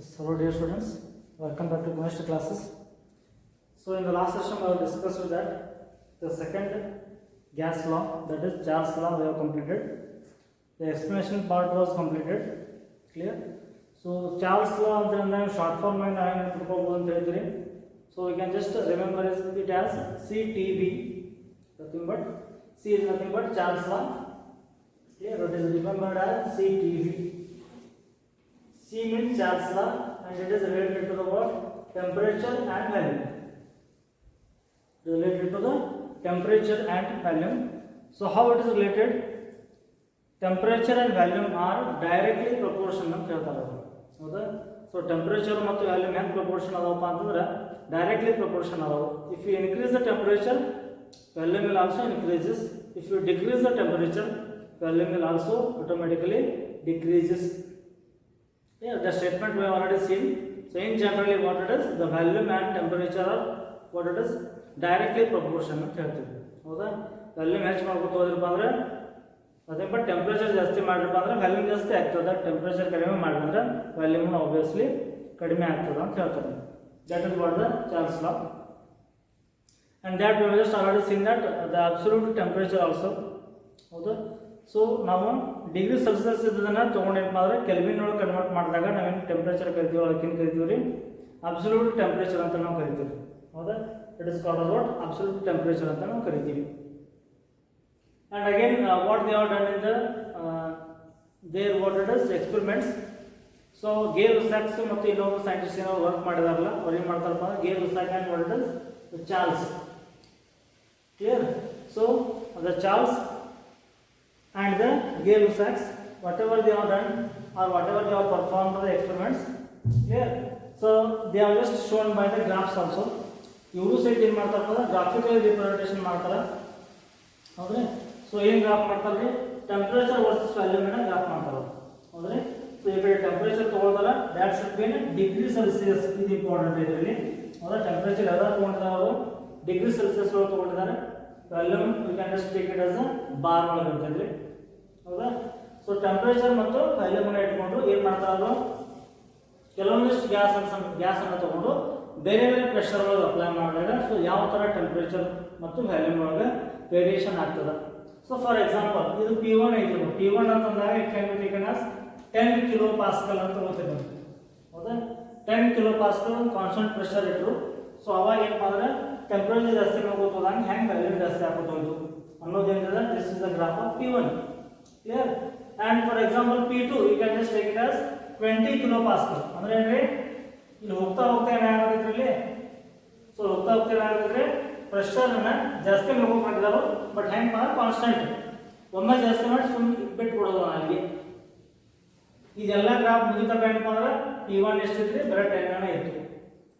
Hello dear students, welcome back to chemistry classes. So in the last session we have discussed that the second gas law, that is Charles law, we have completed. The explanation part was completed. Clear? So Charles law ಅಂದ್ರೆ short form ಆಗಿ ನಾವು ಏನು ತಿಳ್ಕೊಬಹುದು ಅಂತ ಹೇಳಿದ್ರಿ. So we can just remember it as CTB. Nothing but C is nothing but Charles law. Clear? That is remembered as CTB. C means Charles law and it is related to the what? Temperature and volume. Related to the temperature and volume. So how it is related? Temperature and volume are directly proportional ಅಂತ ಹೇಳ್ತಾರೆ. ಹೌದಾ? So temperature ಮತ್ತು volume ಹೆಂಗೆ proportion ಅದಾವಪ್ಪ ಅಂತಂದ್ರೆ directly proportion ಅದಾವು. If you increase the temperature, volume will also increases. If you decrease the temperature, volume will also automatically decreases. Yeah, the statement we have already seen. So in generally what it is, the volume and temperature are what it is directly proportional ಅಂತ ಹೇಳ್ತೀವಿ. ಹೌದಾ? Volume ಹೆಚ್ಚು ಮಾಡ್ಕೊತ ಹೋದ್ರಪ್ಪ ಅಂದ್ರೆ ಅದೇ but temperature ಜಾಸ್ತಿ ಮಾಡ್ರಪ್ಪ ಅಂದ್ರೆ volume ಜಾಸ್ತಿ ಆಗ್ತದೆ, ಟೆಂಪರೇಚರ್ ಕಡಿಮೆ ಮಾಡಿದ್ರೆ ವ್ಯಾಲ್ಯೂಮ್ ಆಬ್ವಿಯಸ್ಲಿ ಕಡಿಮೆ ಆಗ್ತದೆ ಅಂತ ಹೇಳ್ತಾರೆ. That is what the Charles law. And that we have just already seen that the absolute temperature also. ಹೌದಾ? ಸೊ ನಾವು ಡಿಗ್ರಿ ಸೆಲ್ಸಿಯಸ್ ಇದನ್ನ ತೊಗೊಂಡೇನಪ್ಪ ಅಂದ್ರೆ ಕೆಲ್ವಿನ್ ಒಳಗೆ ಕನ್ವರ್ಟ್ ಮಾಡಿದಾಗ ನಾವೇನು ಟೆಂಪರೇಚರ್ ಕರಿತೀವಿ ಅದಕ್ಕೇನು ಕರಿತೀವಿ ರೀ ಅಬ್ಸಲ್ಯೂಟ್ ಟೆಂಪರೇಚರ್ ಅಂತ ನಾವು ಕರಿತೀವಿ. ಹೌದಾ? It is called what absolute temperature ಅಂತ ನಾವು ಕರಿತೀವಿ. And again what they have done in the their what it is experiments. So Gay Lussac ಮತ್ತು ಇನ್ನೊಬ್ಬ ಸೈಂಟಿಸ್ಟ್ ಏನೋ ವರ್ಕ್ ಮಾಡಿದಾರಲ್ಲ ಅವ್ರು ಏನು ಮಾಡ್ತಾರಪ್ಪ ಅಂದ್ರೆ Gay Lussac and what it is Charles. Clear? So the Charles and the Gay Lussac, whatever they have done or whatever they have performed the experiments, clear? So they are just shown by the graphs also. ಇವರು ಸಹಿತ ಏನು ಮಾಡ್ತಾರಪ್ಪ ಅಂದ್ರೆ graphical representation ಮಾಡ್ತಾರೆ. ಹೌದ್ರಿ? So ಏನು graph ಮಾಡ್ತಾರೆ? Temperature versus volume ಅನ್ನ ಗ್ರಾಫ್ ಮಾಡ್ತಾರೆ. ಹೌದ್ರಿ? ಸೊ ಈ ಕಡೆ ಟೆಂಪರೇಚರ್ ತಗೊಳ್ತಾರೆ, that should be in degree Celsius. ಇದು ಇಂಪಾರ್ಟೆಂಟ್ ಇದರಲ್ಲಿ. ಹೌದಾ? ಟೆಂಪರೇಚರ್ ಯಾವ್ದು ತಗೊಂಡಿದ್ದಾರೆ ಅವರು ಡಿಗ್ರಿ ಸೆಲ್ಸಿಯಸ್ ಒಳಗೆ ತಗೊಂಡಿದ್ದಾರೆ. Volume you can just take it as a bar ಒಳಗೆ ಇರ್ತೈತ್ರಿ. ಹೌದಾ? ಸೊ ಟೆಂಪರೇಚರ್ ಮತ್ತು ವ್ಯಾಲ್ಯೂಮ್ ಅನ್ನ ಇಟ್ಕೊಂಡು ಏನು ಮಾಡ್ತಾರೆ ಅವರು ಕೆಲವೊಂದಿಷ್ಟು ಗ್ಯಾಸ್ ಅನ್ನು ತಗೊಂಡು ಬೇರೆ ಬೇರೆ ಪ್ರೆಷರ್ ಒಳಗೆ ಅಪ್ಲೈ ಮಾಡಿದಾಗ ಸೊ ಯಾವ ಥರ ಟೆಂಪರೇಚರ್ ಮತ್ತು ವ್ಯಾಲ್ಯೂಮ್ ಒಳಗೆ ವೇರಿಯೇಷನ್ ಆಗ್ತದೆ. ಸೊ ಫಾರ್ ಎಕ್ಸಾಂಪಲ್ ಇದು P1 ಐತಿ. P1 ಅಂತಂದಾಗ it can be taken as 10 kilo Pascal ಅಂತ ಗೊತ್ತಿದೆ. ಹೌದಾ? 10 ಕಿಲೋ ಪಾಸ್ಕಲ್ ಕಾನ್ಸ್ಟೆಂಟ್ ಪ್ರೆಷರ್ ಇಟ್ಟರು. ಸೊ ಅವಾಗ ಏನಪ್ಪ ಅಂದ್ರೆ ಟೆಂಪರೇಚರ್ ಜಾಸ್ತಿ ಹೋಗೋದಂಗೆ ಹೆಂಗೆ ವ್ಯಾಲ್ಯೂಮ್ ಜಾಸ್ತಿ ಆಗ್ಬೋದು ಅನ್ನೋದೇನಿದೆ. This is the graph of P1. Clear? And for example P2 you can just take it as 20 kilo pascal. ಅಂದ್ರೆ ಏನ್ರಿ ಇಲ್ಲಿ ಹೋಗ್ತಾ ಏನಾಗುತ್ತೆ ಇಲ್ಲಿ. ಸೊ ಹೋಗ್ತಾ ಏನಾಗುತ್ತೆ ಪ್ರೆಷರ್ ಅನ್ನ ಜಾಸ್ತಿ ಮಾಡ್ಕೊಂಡಿದ್ದಾರೆ ಬಟ್ ಹೆಂಗ್ ಕಾನ್ಸ್ಟೆಂಟ್ ಒಮ್ಮೆ ಜಾಸ್ತಿ ಮಾಡಿ ಸುಮ್ಮನೆ ಬಿಟ್ಬಿಡೋದು ಅಲ್ಲಿ. ಇದೆಲ್ಲ ಗ್ರಾಫ್ ಮುಗಿತಪ್ಪ ಏನಪ್ಪ ಅಂದ್ರೆ P1 ಎಷ್ಟಿದ್ರಿ ಬರೀ 10 ಇತ್ತು.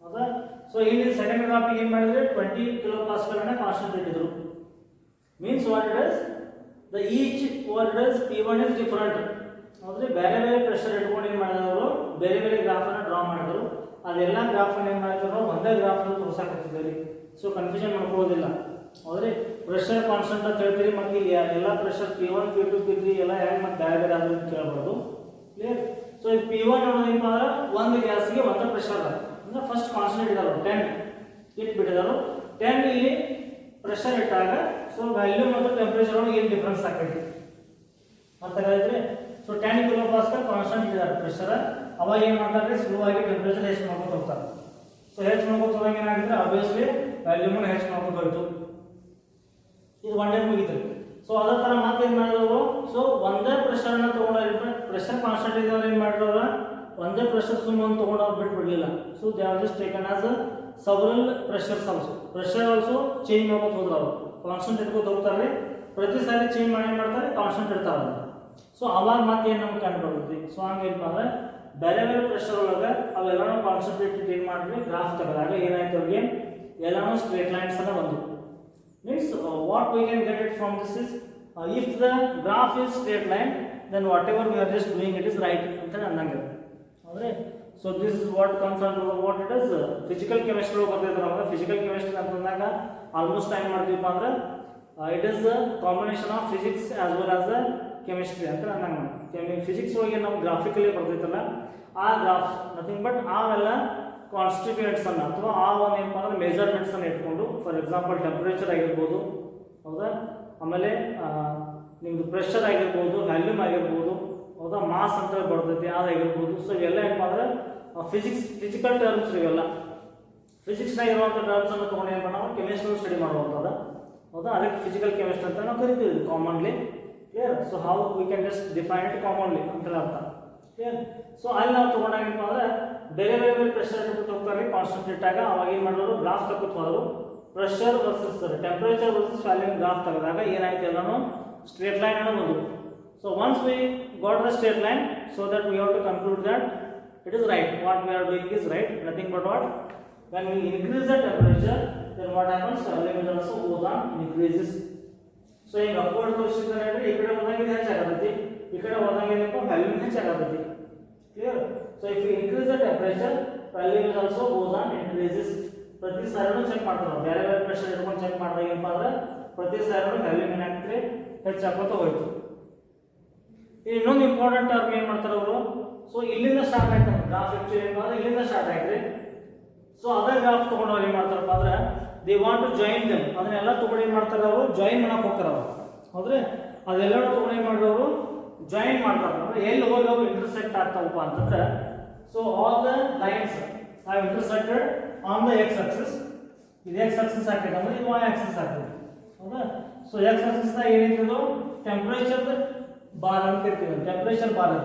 ಹೌದಾ? ಸೊ ಇಲ್ಲಿ ಸೆಕೆಂಡ್ ಗ್ರಾಫ್ ಏನು ಮಾಡಿದ್ರೆ 20 ಕಿಲೋ ಪಾಸ್ಕಲ್ ಅನ್ನ ಕಾನ್ಸ್ಟೆಂಟ್ ಇಟ್ಟಿದ್ರು. Means what it is the each what it is P1 is different. ಹೌದ್ರಿ? ಬೇರೆ ಬೇರೆ ಪ್ರೆಷರ್ ಇಟ್ಕೊಂಡು ಏನು ಮಾಡಿದವರು ಬೇರೆ ಬೇರೆ ಗ್ರಾಫ್ ಅನ್ನ ಡ್ರಾ ಮಾಡಿದ್ರು. ಅದೆಲ್ಲ ಗ್ರಾಫ್ ಅನ್ನ ಏನು ಮಾಡಿದ್ರು ಒಂದೇ ಗ್ರಾಫ್ ತೋರ್ಸಾಕತ್ತಿದ್ರಿ. ಸೊ ಕನ್ಫ್ಯೂಷನ್ ಮಾಡ್ಕೊಳ್ಳೋದಿಲ್ಲ. ಹೌದ್ರಿ? ಪ್ರೆಷರ್ ಕಾನ್ಸ್ಟೆಂಟ್ ಅಂತ ಹೇಳ್ತೀರಿ ಮತ್ತೆ ಇಲ್ಲಿ ಎಲ್ಲ ಪ್ರೆಷರ್ P1 P2 P3 ಎಲ್ಲ ಹೆಂಗೆ ಮತ್ತೆ ಬೇರೆ ಬೇರೆ ಆದ್ರೂ ಕೇಳಬಾರ್ದು. ಕ್ಲಿಯರ್? ಸೊ ಈ P1 ಅನ್ನೋದೇನಪ್ಪ ಅಂದ್ರೆ ಒಂದು ಗ್ಯಾಸ್ಗೆ ಒಂದೇ ಪ್ರೆಷರ್ ಅದ ಅಂದ್ರೆ ಫಸ್ಟ್ ಕಾನ್ಸ್ಟೆಂಟ್ ಇದಾರು 10 ಇಟ್ಬಿಟ್ಟಿದಾರು. 10 ಇಲ್ಲಿ ಪ್ರೆಷರ್ ಇಟ್ಟಾಗ ಸೊ ವ್ಯಾಲ್ಯೂಮ್ ಮತ್ತು ಟೆಂಪರೇಚರ್ ಒಳಗೆ ಏನು ಡಿಫ್ರೆನ್ಸ್ ಆಗ್ತೈತಿ ಅಂತ ಹೇಳಿದ್ರಿ. ಸೊ 10 ಕಿಲೋ ಪಾಸ್ಕಲ್ ಕಾನ್ಸ್ಟೆಂಟ್ ಇದ್ದಾರೆ ಪ್ರೆಷರ್. ಅವಾಗ ಏನು ಮಾಡ್ತಾರೆ ಸ್ಲೋ ಆಗಿ ಟೆಂಪರೇಚರ್ ಹೆಚ್ಚು ಮಾಡ್ಕೊಂಡು ಹೋಗ್ತಾರೆ. ಸೊ ಹೆಚ್ಚು ಮಾಡ್ಕೊಂಡು ಹೋದಾಗ ಏನಾಗಿದ್ರೆ ಆಬ್ವಿಯಸ್ಲಿ ವ್ಯಾಲ್ಯೂಮ್ ಹೆಚ್ಚು ಮಾಡ್ಕೊಂಡು ಹೋಯ್ತು. ಇದು ಒನ್ ಡೇ ಮುಗಿತು. ಸೊ ಅದೇ ಥರ ಮತ್ತೆ ಏನು ಮಾಡಿದವರು ಸೊ ಒಂದೇ ಪ್ರೆಷರ್ನ ತೊಗೊಂಡು ಪ್ರೆಷರ್ ಕಾನ್ಸ್ಟೆಂಟ್ ಇದ್ದವ್ರು ಏನು ಮಾಡಿದವ್ರ ಒಂದೇ ಪ್ರೆಷರ್ ಸುಮ್ಮನೆ ತೊಗೊಂಡು ಅವ್ರು ಬಿಟ್ಬಿಡ್ಲಿಲ್ಲ. So they are just taken as several pressures also. Pressure also change ಮಾಡ್ಕೊಂಡು ಹೋದ್ರು ಅವರು ಕಾನ್ಸ್ಟೆಂಟ್ ಇಟ್ಕೊಂಡು ಹೋಗ್ತಾರೆ. ಪ್ರತಿ ಸಾರಿ ಚೇಂಜ್ ಮಾಡಿ ಮಾಡ್ತಾರೆ ಕಾನ್ಸ್ಟೆಂಟ್ ಇರ್ತಾರೆ. ಸೊ ಅವಾಗ ಮತ್ತೆ ಏನು ನಮ್ಗೆ ಕಂಡು ಬರ್ತೈತಿ. ಸೊ ಹಂಗೇನಪ್ಪ ಅಂದ್ರೆ ಬೇರೆ ಬೇರೆ ಪ್ರೆಷರ್ ಒಳಗೆ ಅವೆಲ್ಲನೂ ಕಾನ್ಸಂಟ್ರೇಟೆಡ್ ಏನು ಮಾಡಿದ್ವಿ ಗ್ರಾಫ್ ತೆಗೆದಾಗ ಏನಾಯ್ತು ಅವ್ರಿಗೆ ಎಲ್ಲಾನು ಸ್ಟ್ರೇಟ್ ಲೈನ್ಸ್ ಅನ್ನ ಬಂದು. Means what we can get it from this is if the graph is straight line then whatever we are just doing it is right ಅಂತ ಅನ್ನಂಗೆ. ಹೌದ್ರಿ? So this is what comes under what it is physical chemistry ಒಳಗೆ ಬರ್ತಿದ್ರು. ಅವಾಗ physical chemistry ಅಂತಂದಾಗ almost ಏನು ಮಾಡ್ತೀವಪ್ಪ ಅಂದ್ರೆ it is combination of physics as well as chemistry ಅಂತ ಅನ್ನಂಗೆ. ಫಿಸಿಕ್ಸ್ ಒಳಗೆ ನಾವು ಗ್ರಾಫಿಕಲಿ ಬರ್ತೈತಲ್ಲ ಆ ಗ್ರಾಫ್ಸ್ ನಥಿಂಗ್ ಬಟ್ ಅವೆಲ್ಲ ಕಾನ್ಸ್ಟಿಟ್ಯೂಯೆಂಟ್ಸ್ ಅನ್ನು ಅಥವಾ ಆ ಒಂದು ಏನಪ್ಪ ಅಂದ್ರೆ ಮೆಜರ್ಮೆಂಟ್ಸ್ ಅನ್ನು ಇಟ್ಕೊಂಡು ಫಾರ್ ಎಕ್ಸಾಂಪಲ್ ಟೆಂಪರೇಚರ್ ಆಗಿರ್ಬೋದು, ಹೌದಾ, ಆಮೇಲೆ ನಿಮ್ಮದು ಪ್ರೆಷರ್ ಆಗಿರ್ಬೋದು, ವ್ಯಾಲ್ಯೂಮ್ ಆಗಿರ್ಬೋದು, ಹೌದಾ, ಮಾಸ್ ಅಂತ ಬರ್ತೈತಿ ಅದಾಗಿರ್ಬೋದು. ಸೊ ಇವೆಲ್ಲ ಏನಪ್ಪ ಅಂದ್ರೆ ಫಿಸಿಕಲ್ ಟರ್ಮ್ಸ್ ಇವೆಲ್ಲ ಫಿಸಿಕ್ಸ್ನಾಗ ಇರುವಂಥ ಟರ್ಮ್ಸ್ ಅನ್ನು ತೊಗೊಂಡು ಏನು ನಾವು ಕೆಮಿಸ್ಟ್ರಿ ಸ್ಟಡಿ ಮಾಡುವಂಥದ್ದು, ಹೌದಾ, ಅದಕ್ಕೆ ಫಿಸಿಕಲ್ ಕೆಮಿಸ್ಟ್ರಿ ಅಂತ ನಾವು ಕರಿತೀವಿ commonly. Clear? So how we can just define it commonly ಅಂತ ಅರ್ಥ. ಕ್ಲಿಯರ್? ಸೊ ಅಲ್ಲಿ ನಾವು ತೊಗೊಂಡಾಗ ಏನಪ್ಪ ಅಂದ್ರೆ ಬೇರೆ ಬೇರೆ ಪ್ರೆಷರ್ ಹೋಗ್ತಾರೆ ಕಾನ್ಸ್ಟೆಂಟ್ ಇಟ್ಟಾಗ ಅವಾಗ ಏನು ಮಾಡೋರು ಗ್ರಾಫ್ ತಗೋರು pressure versus temperature versus volume graph ತೆಗೆದಾಗ ಏನಾಯ್ತು ಎಲ್ಲಾನು ಸ್ಟ್ರೇಟ್ ಲೈನ್ ಅನ್ನು ಬಂದು. So once we got the straight line so that we have to conclude that it is right, what we are doing is right, nothing but what, when we increase the temperature then what happens, value also goes on increases. So in upward ತೋರಿಸಿದ್ರೆ ಈ ಕಡೆ ಹೋದಂಗೆ ಹೆಚ್ಚಾಗುತ್ತೆ, ಈ ಕಡೆ ಹೋದಂಗೆ ಏನಪ್ಪ value ಹೆಚ್ಚಾಗುತ್ತೆ. Clear? So if you increase the temperature value also goes on increases. ಪ್ರತಿ ಸಾರಿನೂ ಚೆಕ್ ಮಾಡ್ತಾರೆ, ಬೇರೆ ಬೇರೆ ಪ್ರೆಷರ್ ಇಟ್ಕೊಂಡು ಚೆಕ್ ಮಾಡಿದಾಗ ಏನಪ್ಪ ಅಂದ್ರೆ ಪ್ರತಿ ಸಾರಿನೂ ವ್ಯಾಲ್ಯೂ ಏನಾಗ್ತದೆ ಹೆಚ್ಚಾಕೋತಾ ಹೋಯ್ತು. ಇನ್ನೊಂದು ಇಂಪಾರ್ಟೆಂಟ್ ಟರ್ಮ್ ಏನು ಮಾಡ್ತಾರೆ ಅವರು, ಸೊ ಇಲ್ಲಿಂದ ಸ್ಟಾರ್ಟ್ ಆಯ್ತು ಗ್ರಾಫ್ ಆಕ್ಚುಲಿ ಏನಂದ್ರೆ ಇಲ್ಲಿಂದ ಸ್ಟಾರ್ಟ್ ಆಯ್ತು. ಸೊ ಅದೇ ಗ್ರಾಫ್ ತಗೊಂಡು ಅವ್ರು ಏನು ಮಾಡ್ತಾರಪ್ಪ ಅಂದ್ರೆ they want to join them, ಅದನ್ನೆಲ್ಲ ತಗೊಂಡು ಏನು ಮಾಡ್ತಾರೆ ಅವರು ಜಾಯಿನ್ ಮಾಡಕ್ಕೆ ಹೋಗ್ತಾರೆ ಅವರು, ಹೌದ್ರಿ, ಅದೆಲ್ಲರೂ ತಗೊಂಡು ಏನು ಮಾಡಿದ್ರು ಅವರು ಜಾಯಿನ್ ಮಾಡ್ತಾರೆ. ಅಂದ್ರೆ ಎಲ್ಲಿ ಹೋಗಿ ಅವರು ಇಂಟರ್ಸೆಕ್ಟ್ ಆಗ್ತಾವಪ್ಪ ಅಂತಂದ್ರೆ, so all the lines have intersected on the x axis. ಇದು ಎಕ್ಸ್ ಆಕ್ಸಿಸ್ ಆಗ್ತದೆ ಅಂದ್ರೆ ಇದು ವೈ ಆಕ್ಸಿಸ್ ಆಗ್ತದೆ, ಹೌದಾ. ಸೊ ಎಕ್ಸ್ ಆಕ್ಸಿಸ್ನಾಗ ಏನಿರ್ತದೋ ಟೆಂಪರೇಚರ್ ಬಾರ್ ಅಂತ ಇರ್ತೀವಿ, ಟೆಂಪರೇಚರ್ ಬಾರ್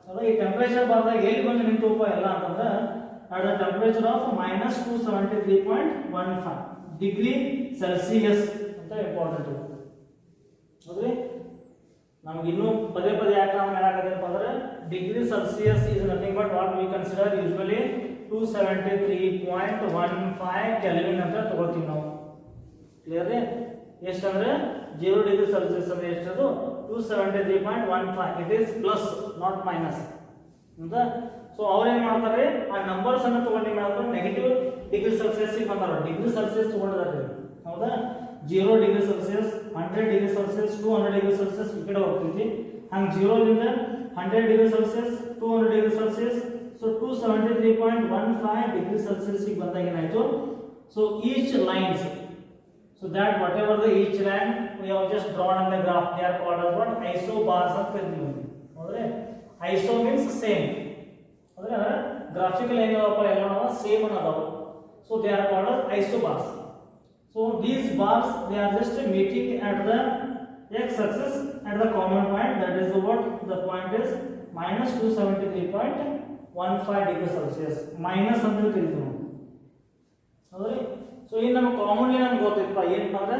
ಅದ. ಈ ಟೆಂಪರೇಚರ್ ಬಾರ್ದಾಗ ಎಲ್ಲಿ ಬಂದು ನಿಂತುಪ್ಪ ಎಲ್ಲ ಅಂತಂದ್ರೆ at the temperature of -273.15 degree Celsius ಅಂತ ಇಂಪಾರ್ಟೆಂಟ್ ಇದೆ, ಹೌದ್ರಿ. ನಮ್ಗೆ ಇನ್ನೂ ಪದೇ ಪದೇ ಯಾಕೆ ನಾವು ಹೇಳಕತ್ತೇನಪ್ಪ ಅಂದ್ರೆ degree Celsius is nothing but what we consider usually 273.15 kelvin ಅಂತ ತಗೊಳ್ತೀವಿ ನಾವು. ಕ್ಲಿಯರ್ ರೀ? ಎಷ್ಟಂದ್ರೆ 0 ಡಿಗ್ರಿ ಸೆಲ್ಸಿಯಸ್ ಅಂದ್ರೆ ಎಷ್ಟದು 273.15, it is plus naught minus ಅಂತ. ಸೊ ಅವ್ರು ಏನು ಮಾಡ್ತಾರೆ ಆ ನಂಬರ್ಸ್ ಅನ್ನು ತಗೊಂಡು ಏನು ಮಾಡ್ತಾರೆ ನೆಗೆಟಿವ್ ಡಿಗ್ರಿ ಸೆಲ್ಸಿಯಸ್ಗೆ ಬಂದಾರ, ಡಿಗ್ರಿ ಸೆಲ್ಸಿಯಸ್ ತಗೊಂಡಿದ್ದಾರೆ, ಹೌದಾ. 0 degree Celsius, 100 degree Celsius, 200 degree Celsius ಈ ಕಡೆ ಹೋಗ್ತೈತಿ. ಹಂಗೆ 0ದಿಂದ 100 degree Celsius, 200 degree Celsius, so 273.15 degree ಸೆಲ್ಸಿಯಸ್ಗೆ ಬಂದಾಗ ಏನಾಯ್ತು, so each lines, so that whatever the each line we have just drawn on the graph, they are called as what, isobars ಅಂತ ಕರೀತೀವಿ, ಹೌದ್ರಿ. iso means same, ಹೌದ್ರಿ, ಅಂದ್ರೆ graphical ಏನಪ್ಪ ಎಲ್ಲ ಸೇಮ್ ಅದಾವ. so they are called as isobars. so these bars they are just meeting at the x axis at the common point, that is what the point is -273.15 degree Celsius, minus ಅಂತ ಕರೀತೀವಿ, ಹೌದ್ರಿ. So ಇನ್ನು ನಮಗೆ commonly ನಮ್ಗೆ ಗೊತ್ತೈತಪ್ಪ ಏನಪ್ಪ ಅಂದ್ರೆ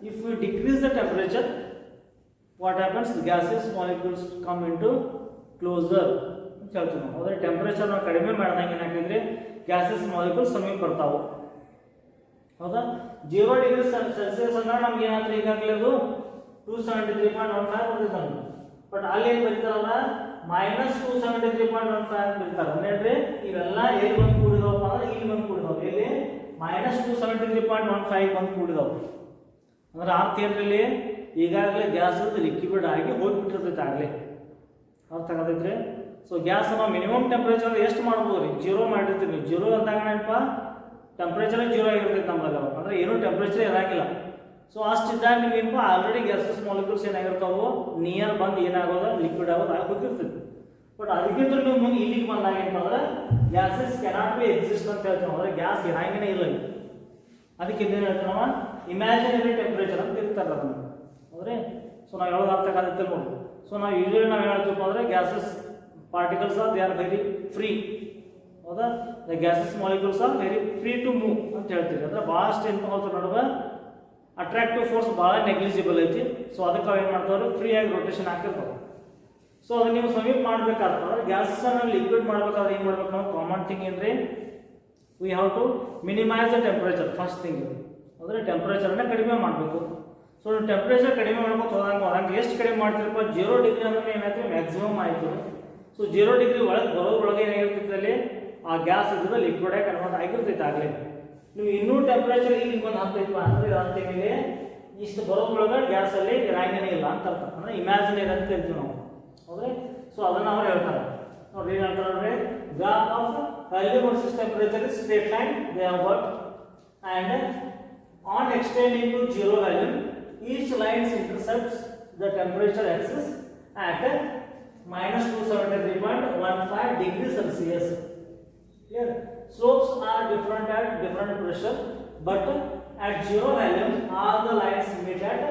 if you decrease the temperature what happens, gases molecules come into closer ಅಂತ ಹೇಳ್ತೀವಿ ನಾವು, ಹೌದ್ರೆ. ಟೆಂಪರೇಚರ್ ನಾವು ಕಡಿಮೆ ಮಾಡಿದಂಗೆ ಏನಾಗ್ತಿದ್ರೆ ಗ್ಯಾಸಸ್ ಮಾಲಿಕ್ಯೂಲ್ಸ್ ಸಮೀಪ ಬರ್ತಾವೆ, ಹೌದಾ. 0 ಡಿಗ್ರಿ ಸೆಲ್ಸಿಯಸ್ ಅಂದ್ರೆ ನಮ್ಗೆ ಏನಾಗ್ತದೆ ಈಗಾಗಲೇ ಅದು 273.15 ಬರ್ತಿದ್ದಾನೆ, ಬಟ್ ಅಲ್ಲಿ ಏನು ಬರೀತಾರಲ್ಲ -273.15 ಅಂತ ಬರೀತಾರೆ. ಅಂದ್ರೆ ಇವೆಲ್ಲ ಎಲ್ಲಿ ಬಂದು ಕೂಡಿದವಪ್ಪ ಅಂದ್ರೆ ಇಲ್ಲಿ ಬಂದು ಕೂಡಿದವು, ಎಲ್ಲಿ -273.15 ಬಂದು ಕೂಡಿದವು. ಅಂದ್ರೆ ಅರ್ಥ ಏನ್ರಲ್ಲಿ ಈಗಾಗಲೇ ಗ್ಯಾಸ್ ಲಿಕ್ವಿಡ್ ಆಗಿ ಹೋಗಿಬಿಟ್ಟಿರ್ತೈತೆ ಆಗಲೇ, ಅರ್ಥ ಆಗತೈತ್ರಿ. ಸೊ ಗ್ಯಾಸ್ ನಾವು ಮಿನಿಮಮ್ ಟೆಂಪರೇಚರ್ ಎಷ್ಟು ಮಾಡ್ಬೋದು ರೀ, 0 ಮಾಡಿರ್ತೀವಿ. 0 ಅಂದಾಗ ಏನಪ್ಪ ಟೆಂಪರೇಚರ್ 0 ಆಗಿರ್ತೈತೆ ನಮ್ಮಲ್ಲಿ, ಅವಾಗ ಅಂದ್ರೆ ಏನೂ ಟೆಂಪರೇಚರ್ ಇರಂಗಿಲ್ಲ. ಸೊ ಅಷ್ಟಿದ್ದಾಗ ನಿಮ್ಗೇನಪ್ಪ ಆಲ್ರೆಡಿ ಗ್ಯಾಸಸ್ ಮಾಲಿಕ್ಯೂಲ್ಸ್ ಏನಾಗಿರ್ತಾವೋ ನಿಯರ್ ಬಂದು ಏನಾಗೋದು ಲಿಕ್ವಿಡ್ ಆಗೋದು ಆಗಿ ಹೋಗಿರ್ತೈತಿ. ಬಟ್ ಅದಕ್ಕಿಂತ ನೀವು ಮುಂದೆ ಇಲ್ಲಿಗೆ ಬಂದಾಗ ಏನಪ್ಪ ಅಂದ್ರೆ ಗ್ಯಾಸಸ್ ಕೆನಾಟ್ ಬಿ ಎಕ್ಸಿಸ್ಟ್ ಅಂತ ಹೇಳ್ತೀವಿ, ಅಂದ್ರೆ ಗ್ಯಾಸ್ ಇರಂಗೇ ಇಲ್ಲ. ಅದಕ್ಕೆ ಇದೇನು ಹೇಳ್ತೀವಿ ನಾವು ಇಮ್ಯಾಜಿನರಿ ಟೆಂಪರೇಚರ್ ಅಂತ ಇರ್ತಾರೆ ಅದನ್ನು, ಹೌದ್ರಿ. ಸೊ ನಾವು ಯಾವಾಗ ಅರ್ಥ ಆಗತ್ತೆ ನೋಡಿ. ಸೊ ನಾವು ಯೂಶಲಿ ನಾವು ಏನು ಹೇಳ್ತೀವಪ್ಪ ಅಂದ್ರೆ gases particles are they are very free, ಹೌದಾ. The gases molecules are very free to move ಅಂತ ಹೇಳ್ತೀವಿ. ಅಂದ್ರೆ ಭಾಳಷ್ಟು ಏನು ಅವ್ರ ನಡುವೆ ಅಟ್ರಾಕ್ಟಿವ್ ಫೋರ್ಸ್ ಭಾಳ ನೆಗ್ಲಿಜಿಬಲ್ ಐತಿ. ಸೊ ಅದಕ್ಕೆ ಏನು ಮಾಡ್ತಾವ್ರು ಫ್ರೀಯಾಗಿ ರೊಟೇಷನ್ ಹಾಕಿರ್ತಾವೆ. ಸೊ ಅದನ್ನ ನೀವು ಸಮೀಪ ಮಾಡ್ಬೇಕಾದ್ರೆ ಗ್ಯಾಸನ್ನು ಲಿಕ್ವಿಡ್ ಮಾಡ್ಬೇಕಾದ್ರೆ ಏನು ಮಾಡ್ಬೇಕು ನಾವು, ಕಾಮನ್ ಥಿಂಗ್ ಏನ್ರಿ, we have to minimise the temperature. First thing ಅಂದರೆ ಟೆಂಪರೇಚರ್ನ ಕಡಿಮೆ ಮಾಡಬೇಕು. ಸೊ ಟೆಂಪರೇಚರ್ ಕಡಿಮೆ ಮಾಡ್ಬೇಕು ಹೋದಂಗೆ ಎಷ್ಟು ಕಡಿಮೆ ಮಾಡ್ತಿರಪ್ಪ, 0 ಡಿಗ್ರಿ ಅಂದ್ರೆ ಏನಾಯ್ತು ಮ್ಯಾಕ್ಸಿಮಮ್ ಆಯಿತು. ಸೊ 0 ಡಿಗ್ರಿ ಒಳಗೆ ಬರೋದ್ರೊಳಗೆ ಏನಾಗಿರ್ತೈತೆ ಅಲ್ಲಿ ಆ ಗ್ಯಾಸ್ ಇದ್ರೆ ಲಿಕ್ವಿಡ್ ಆಗಿ ಕನ್ವರ್ಟ್ ಆಗಿರ್ತೈತೆ ಆಗಲೇ. ನೀವು ಇನ್ನೂ ಟೆಂಪರೇಚರ್ ಇಲ್ಲಿ ಬಂದು ಹಾಕ್ತೈತಪ್ಪ ಅಂದ್ರೆ ಅಂತೀವಿ ಇಷ್ಟು ಬರೋದ್ರೊಳಗೆ ಗ್ಯಾಸಲ್ಲಿ ಇರಂಗನೇ ಇಲ್ಲ ಅಂತ ಅರ್ಥ, ಅಂದ್ರೆ ಇಮ್ಯಾಜಿನರಿ ಅಂತ ಹೇಳ್ತೀವಿ ನಾವು, ಹೌದ್ರಿ. ಸೊ ಅದನ್ನು ಅವ್ರು ಹೇಳ್ತಾರೆ ನೋಡ್ರಿ, ಏನು ಹೇಳ್ತಾರೆ ಅಂದರೆ value versus temperature is straight line they have got, and on extending to zero value each line intercepts the temperature axis at minus 273.15 degrees Celsius. Clear? Slopes are different at different pressure, but at zero value all the lines meet at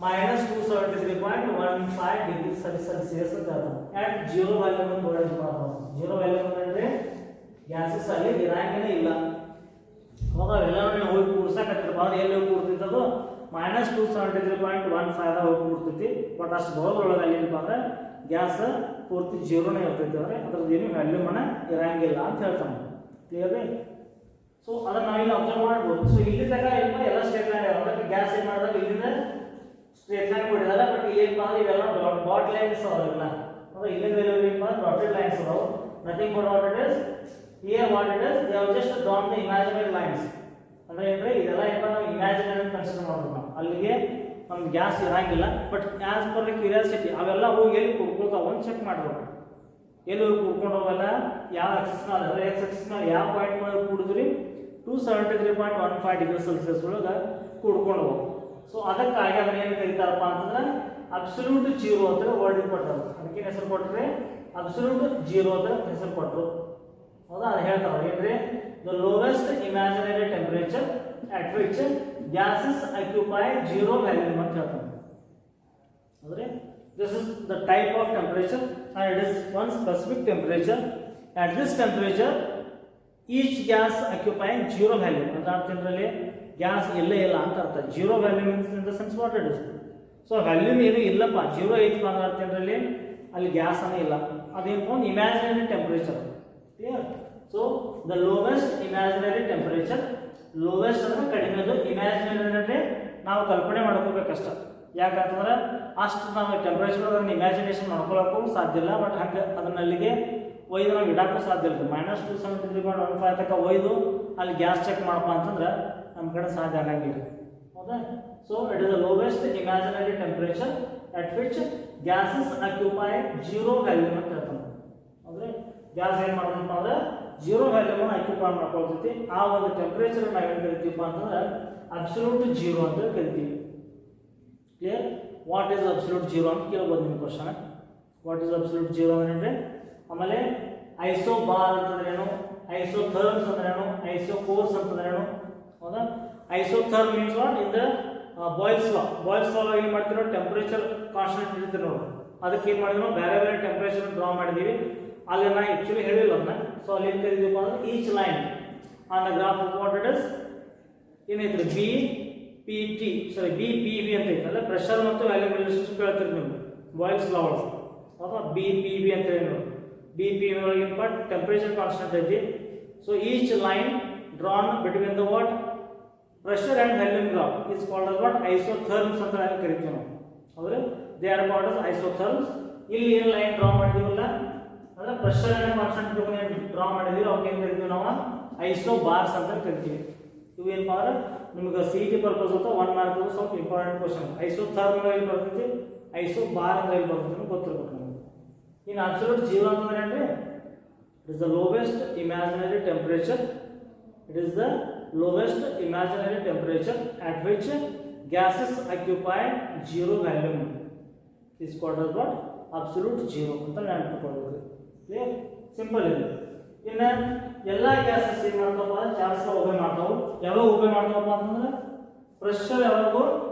minus 273.15 degrees Celsius at zero value zero value ಅಂದ್ರೆ gases ಅಲ್ಲಿ ಇರಂಗನೇ ಇಲ್ಲ. ಅವಾಗ ಅವೆಲ್ಲವೂ ಹೋಗಿ ಕೂಡ್ಸಕತ್ತಿರಪ್ಪ ಅಂದ್ರೆ ಎಲ್ಲಿ ಹೋಗಿ ಕೂಡ್ತಿತ್ತದು minus 273.15 ಹೋಗಿ ಕೂಡ್ತೈತಿ. ಬಟ್ ಅಷ್ಟು ಬರೋದ್ರೊಳಗೆ ಅಲ್ಲಿ ಏನಪ್ಪ ಅಂದ್ರೆ ಗ್ಯಾಸ್ ಪೂರ್ತಿ ಜೀರೋನೇ ಇರ್ತೈತಿ, ಅಂದ್ರೆ ಅದ್ರದ್ದು ಏನು ವ್ಯಾಲ್ಯೂಮನ ಇರಂಗಿಲ್ಲ ಅಂತ ಹೇಳ್ತಾನೆ. ಕ್ಲಿಯರ್ ರೀ? ಸೊ ಅದನ್ನ ನಾವಿಲ್ಲಿ ಅಬ್ಸರ್ವ್ ಮಾಡ್ಬೋದು. ಸೊ ಇಲ್ಲಿ ತನಕ ಏನಪ್ಪ ಎಲ್ಲ ಸ್ಟ್ರೇಟ್ ಲೈನ್ ಅಂದ್ರೆ ಗ್ಯಾಸ್ ಏನು ಮಾಡಿದಾಗ ಇಲ್ಲಿಂದ ಸ್ಟ್ರೇಟ್ ಲೈನ್ ಕೊಟ್ಟಿದ್ದಾರೆ, ಬಟ್ ಏನಪ್ಪ ಅಂದ್ರೆ ಇವೆಲ್ಲ ಡಾಟ್ ಲೈನ್ಸ್ ಅವೆಲ್ಲ ಅಂದ್ರೆ ಇಲ್ಲಿಂದ ಏನಪ್ಪ ಡಾಟೆಡ್ ಲೈನ್ಸ್ ಅದಾವು. Nothing but what it is here, what it is they have just drawn the imaginary lines. ಅಂದ್ರೆ ಏನ್ರಿ ಇದೆಲ್ಲ ಏನಪ್ಪ ನಾವು ಇಮ್ಯಾಜಿನರಿ ಕನ್ಸಿಡರ್ ಮಾಡ್ಬೇಕು. ನಾವು ಅಲ್ಲಿಗೆ ನಮ್ಗೆ ಗ್ಯಾಸ್ ಇರಂಗಿಲ್ಲ, but as per the curiosity ಅವೆಲ್ಲ ಹೋಗಿ ಎಲ್ಲಿ ಕೂಡ್ಕೊಳ್ತಾವ ಅಂತ ಚೆಕ್ ಮಾಡ್ಬೇಕು. ಎಲ್ಲಿ ಹೋಗಿ ಕೂಡ್ಕೊಂಡು ಹೋಗಲ್ಲ, ಯಾವ ಎಕ್ಸಸ್ ಅಂದ್ರೆ ಎಕ್ಸ್ ಎಕ್ಸಸ್ ಯಾವ ಪಾಯಿಂಟ್ ಮೇಲೆ ಕೂಡಿದ್ರಿ 273.15 ಡಿಗ್ರಿ ಸೆಲ್ಸಿಯಸ್ ಒಳಗೆ ಕೂಡ್ಕೊಂಡು ಹೋಗಿ. ಸೊ ಅದಕ್ಕಾಗಿ ಅದನ್ನ ಏನು ಕರೀತಾರಪ್ಪ ಅಂತಂದ್ರೆ ಅಬ್ಸಲ್ಯೂಟ್ ಜೀರೋ ಅಂತ ವರ್ಡ್ ಕೊಟ್ಟರು. ಅದಕ್ಕೆ ಹೆಸರು ಕೊಟ್ಟರೆ ಅಬ್ಸಲ್ಯೂಟ್ ಜೀರೋ ಅಂತ ಹೆಸರು ಕೊಟ್ಟರು. ಹೌದಾ? ಅದು ಹೇಳ್ತಾರೆ ಏನ್ರಿ, the lowest imaginary temperature at which gases occupy zero value ಅಂತ ಹೇಳ್ತಾರೆ. ಅಂದ್ರೆ this is the type of temperature and it is one specific temperature. At this temperature each gas occupying zero value. ಅಂದ್ರೆ ಅರ್ಥದಲ್ಲಿ ಗ್ಯಾಸ್ ಇಲ್ಲೇ ಇಲ್ಲ ಅಂತ ಅರ್ಥ. Zero value means in the sense what it is. So volume ಏನು ಇಲ್ಲಪ್ಪ, zero ಐತಪ್ಪ ಅಂದ್ರೆ ಅರ್ಥದಲ್ಲಿ ಅಲ್ಲಿ ಗ್ಯಾಸ್ ಅನ್ನೇ ಇಲ್ಲ. ಅದೇನಪ್ಪ ಒಂದು imaginary temperature. Clear? So the lowest imaginary temperature, lowest ಅಂದ್ರೆ ಕಡಿಮೆದು, ಇಮ್ಯಾಜಿನರಿ ಅಂದ್ರೆ ನಾವು ಕಲ್ಪನೆ ಮಾಡ್ಕೋಬೇಕಷ್ಟ. ಯಾಕಂತಂದ್ರೆ ಅಷ್ಟು ನಾವು ಟೆಂಪರೇಚರ್ ಅದನ್ನ ಇಮ್ಯಾಜಿನೇಷನ್ ಮಾಡ್ಕೊಳಕ್ಕೂ ಸಾಧ್ಯ ಇಲ್ಲ. ಬಟ್ ಹಂಗೆ ಅದನ್ನ ಅಲ್ಲಿಗೆ ಒಯ್ದು ನಾವು ಇಡಕ್ಕೂ ಸಾಧ್ಯ ಇಲ್ಲ. minus 273.15 ತನಕ ಒಯ್ದು ಅಲ್ಲಿ ಗ್ಯಾಸ್ ಚೆಕ್ ಮಾಡಪ್ಪ ಅಂತಂದ್ರೆ ನಮ್ಮ ಕಡೆ ಸಾಧ್ಯ ಆಗಂಗಿಲ್ಲ. ಹೌದಾ? So it is the lowest imaginary temperature at which gases occupy zero value ಅಂತ ಹೇಳ್ತಾನೆ. ಅಂದ್ರೆ ಗ್ಯಾಸ್ ಏನು ಮಾಡ್ತಪ್ಪ ಅಂದ್ರೆ ಜೀರೋ ವ್ಯಾಲ್ಯೂನ ಆಕ್ಯುಪೈ ಮಾಡ್ಕೊಳ್ತೈತಿ. ಆ ಒಂದು ಟೆಂಪರೇಚರ್ ನಾವೇನು ಕರಿತೀವಪ್ಪ ಅಂತಂದ್ರೆ ಅಬ್ಸಲ್ಯೂಟ್ ಜೀರೋ ಅಂತ ಕರಿತೀವಿ. Clear? What is absolute zero ಅಂತ ಕೇಳ್ಬೋದು ನಿಮ್ಮ question. What is absolute zero ಅಂದ್ರೆ ಆಮೇಲೆ ಐಸೋ ಬಾರ್ ಅಂತಂದ್ರೇನು, ಐಸೋಥರ್ಮ್ಸ್ ಅಂದ್ರೇನು, ಐಸೋಕೋರ್ಸ್ ಅಂತಂದ್ರೇನು. ಹೌದಾ? Isotherm means what in the Boyle's law. Boyle's law ಏನು ಮಾಡ್ತೀವಿ ನಾವು ಟೆಂಪರೇಚರ್ ಕಾನ್ಸ್ಟೆಂಟ್ ಇರ್ತೀವಿ ನೋಡಿ. ಅದಕ್ಕೆ ಏನು ಮಾಡಿದ್ವಿ ನಾವು ಬೇರೆ ಬೇರೆ ಟೆಂಪರೇಚರ್ ಡ್ರಾ ಮಾಡಿದೀವಿ. ಅಲ್ಲಿ ನಾನು ಆ್ಯಕ್ಚುಲಿ ಹೇಳಿಲ್ಲ ಅದನ್ನ. ಸೊ ಅಲ್ಲಿ ಏನು ಕರಿತೀವಪ್ಪ ಅಂದ್ರೆ each line on the graph what it is ಏನೈತ್ರಿ B P T sorry B P V ಅಂತ ಐತಲ್ಲ, ಪ್ರೆಷರ್ ಮತ್ತು ವ್ಯಾಲ್ಯೂಮ್ ರಿಲೇಶನ್ಶಿಪ್ ಹೇಳ್ತೀರಿ ನೀವು ಬಾಯ್ಲ್ಸ್ ಲಾ ಒಳಗೆ. ಹೌದಾ? ಬಿ ಪಿ ವಿ ಅಂತ ಹೇಳಿ ನೋಡಿ. ಬಿ ಪಿ ವಿ ಒಳಗೆ ಬಟ್ ಟೆಂಪರೇಚರ್ ಕಾನ್ಸ್ಟೆಂಟ್ ಐತಿ. So each line drawn between the what pressure and volume graph is called as what isotherms ಅಂತ ಹೇಳಿ ಕರಿತೀವಿ ನಾವು. ಹೌದ್ರೆ they are called as isotherms. ಇಲ್ಲಿ ಏನು ಲೈನ್ ಡ್ರಾ ಮಾಡಿದೀವಲ್ಲ ಅಂದ್ರೆ ಪ್ರೆಷರ್ ಆ್ಯಂಡ್ ಕಾನ್ಸ್ಟೆಂಟ್ ಡ್ರಾ ಮಾಡಿದೀವಿ, ಅವಕ್ಕೆ ಏನು ಕರಿತೀವಿ ನಾವು ಐಸೋ ಬಾರ್ಸ್ ಅಂತ ಕರಿತೀವಿ. ಇವು ಏನಪ್ಪ ಅಂದ್ರೆ ನಿಮ್ಗೆ ಸಿ ಟಿ ಪರ್ಪಸ್ ಅಂತ 1 ಮಾರ್ಕ್ ಸ್ವಲ್ಪ ಇಂಪಾರ್ಟೆಂಟ್ ಕ್ವಶನ್. ಐಸೋಥರ್ಮ್ ಎಲ್ಲಿ ಬರ್ತೈತಿ, ಐಸೋ ಬಾರ್ ಅಂದ್ರೆ ಎಲ್ಲಿ ಬರ್ತೈತಿ ಗೊತ್ತಿರ್ಬೇಕು ನಮಗೆ. ಇನ್ನು ಅಬ್ಸಲ್ಯೂಟ್ ಜೀರೋ ಅಂತಂದ್ರೆ ಏನ್ರಿ, it is the lowest imaginary temperature. It is the lowest imaginary temperature at which gases occupy zero volume is called as what absolute zero ಅಂತ ನೆನಪಿಟ್ಕೊಳ್ಬೇಕು. ಕ್ಲಿಯರ್? ಸಿಂಪಲ್ ಇದೆ. ಇನ್ನು ಎಲ್ಲ ಗ್ಯಾಸಸ್ ಏನು ಮಾಡ್ತಾವಪ್ಪ ಅಂದ್ರೆ ಚಾರ್ಜ್ ಒಬೆ ಮಾಡ್ತಾವೆ. ಯಾವಾಗ ಒಬೆ ಮಾಡ್ತಾವಪ್ಪ ಅಂತಂದ್ರೆ ಪ್ರೆಷರ್ ಯಾವಾಗೂ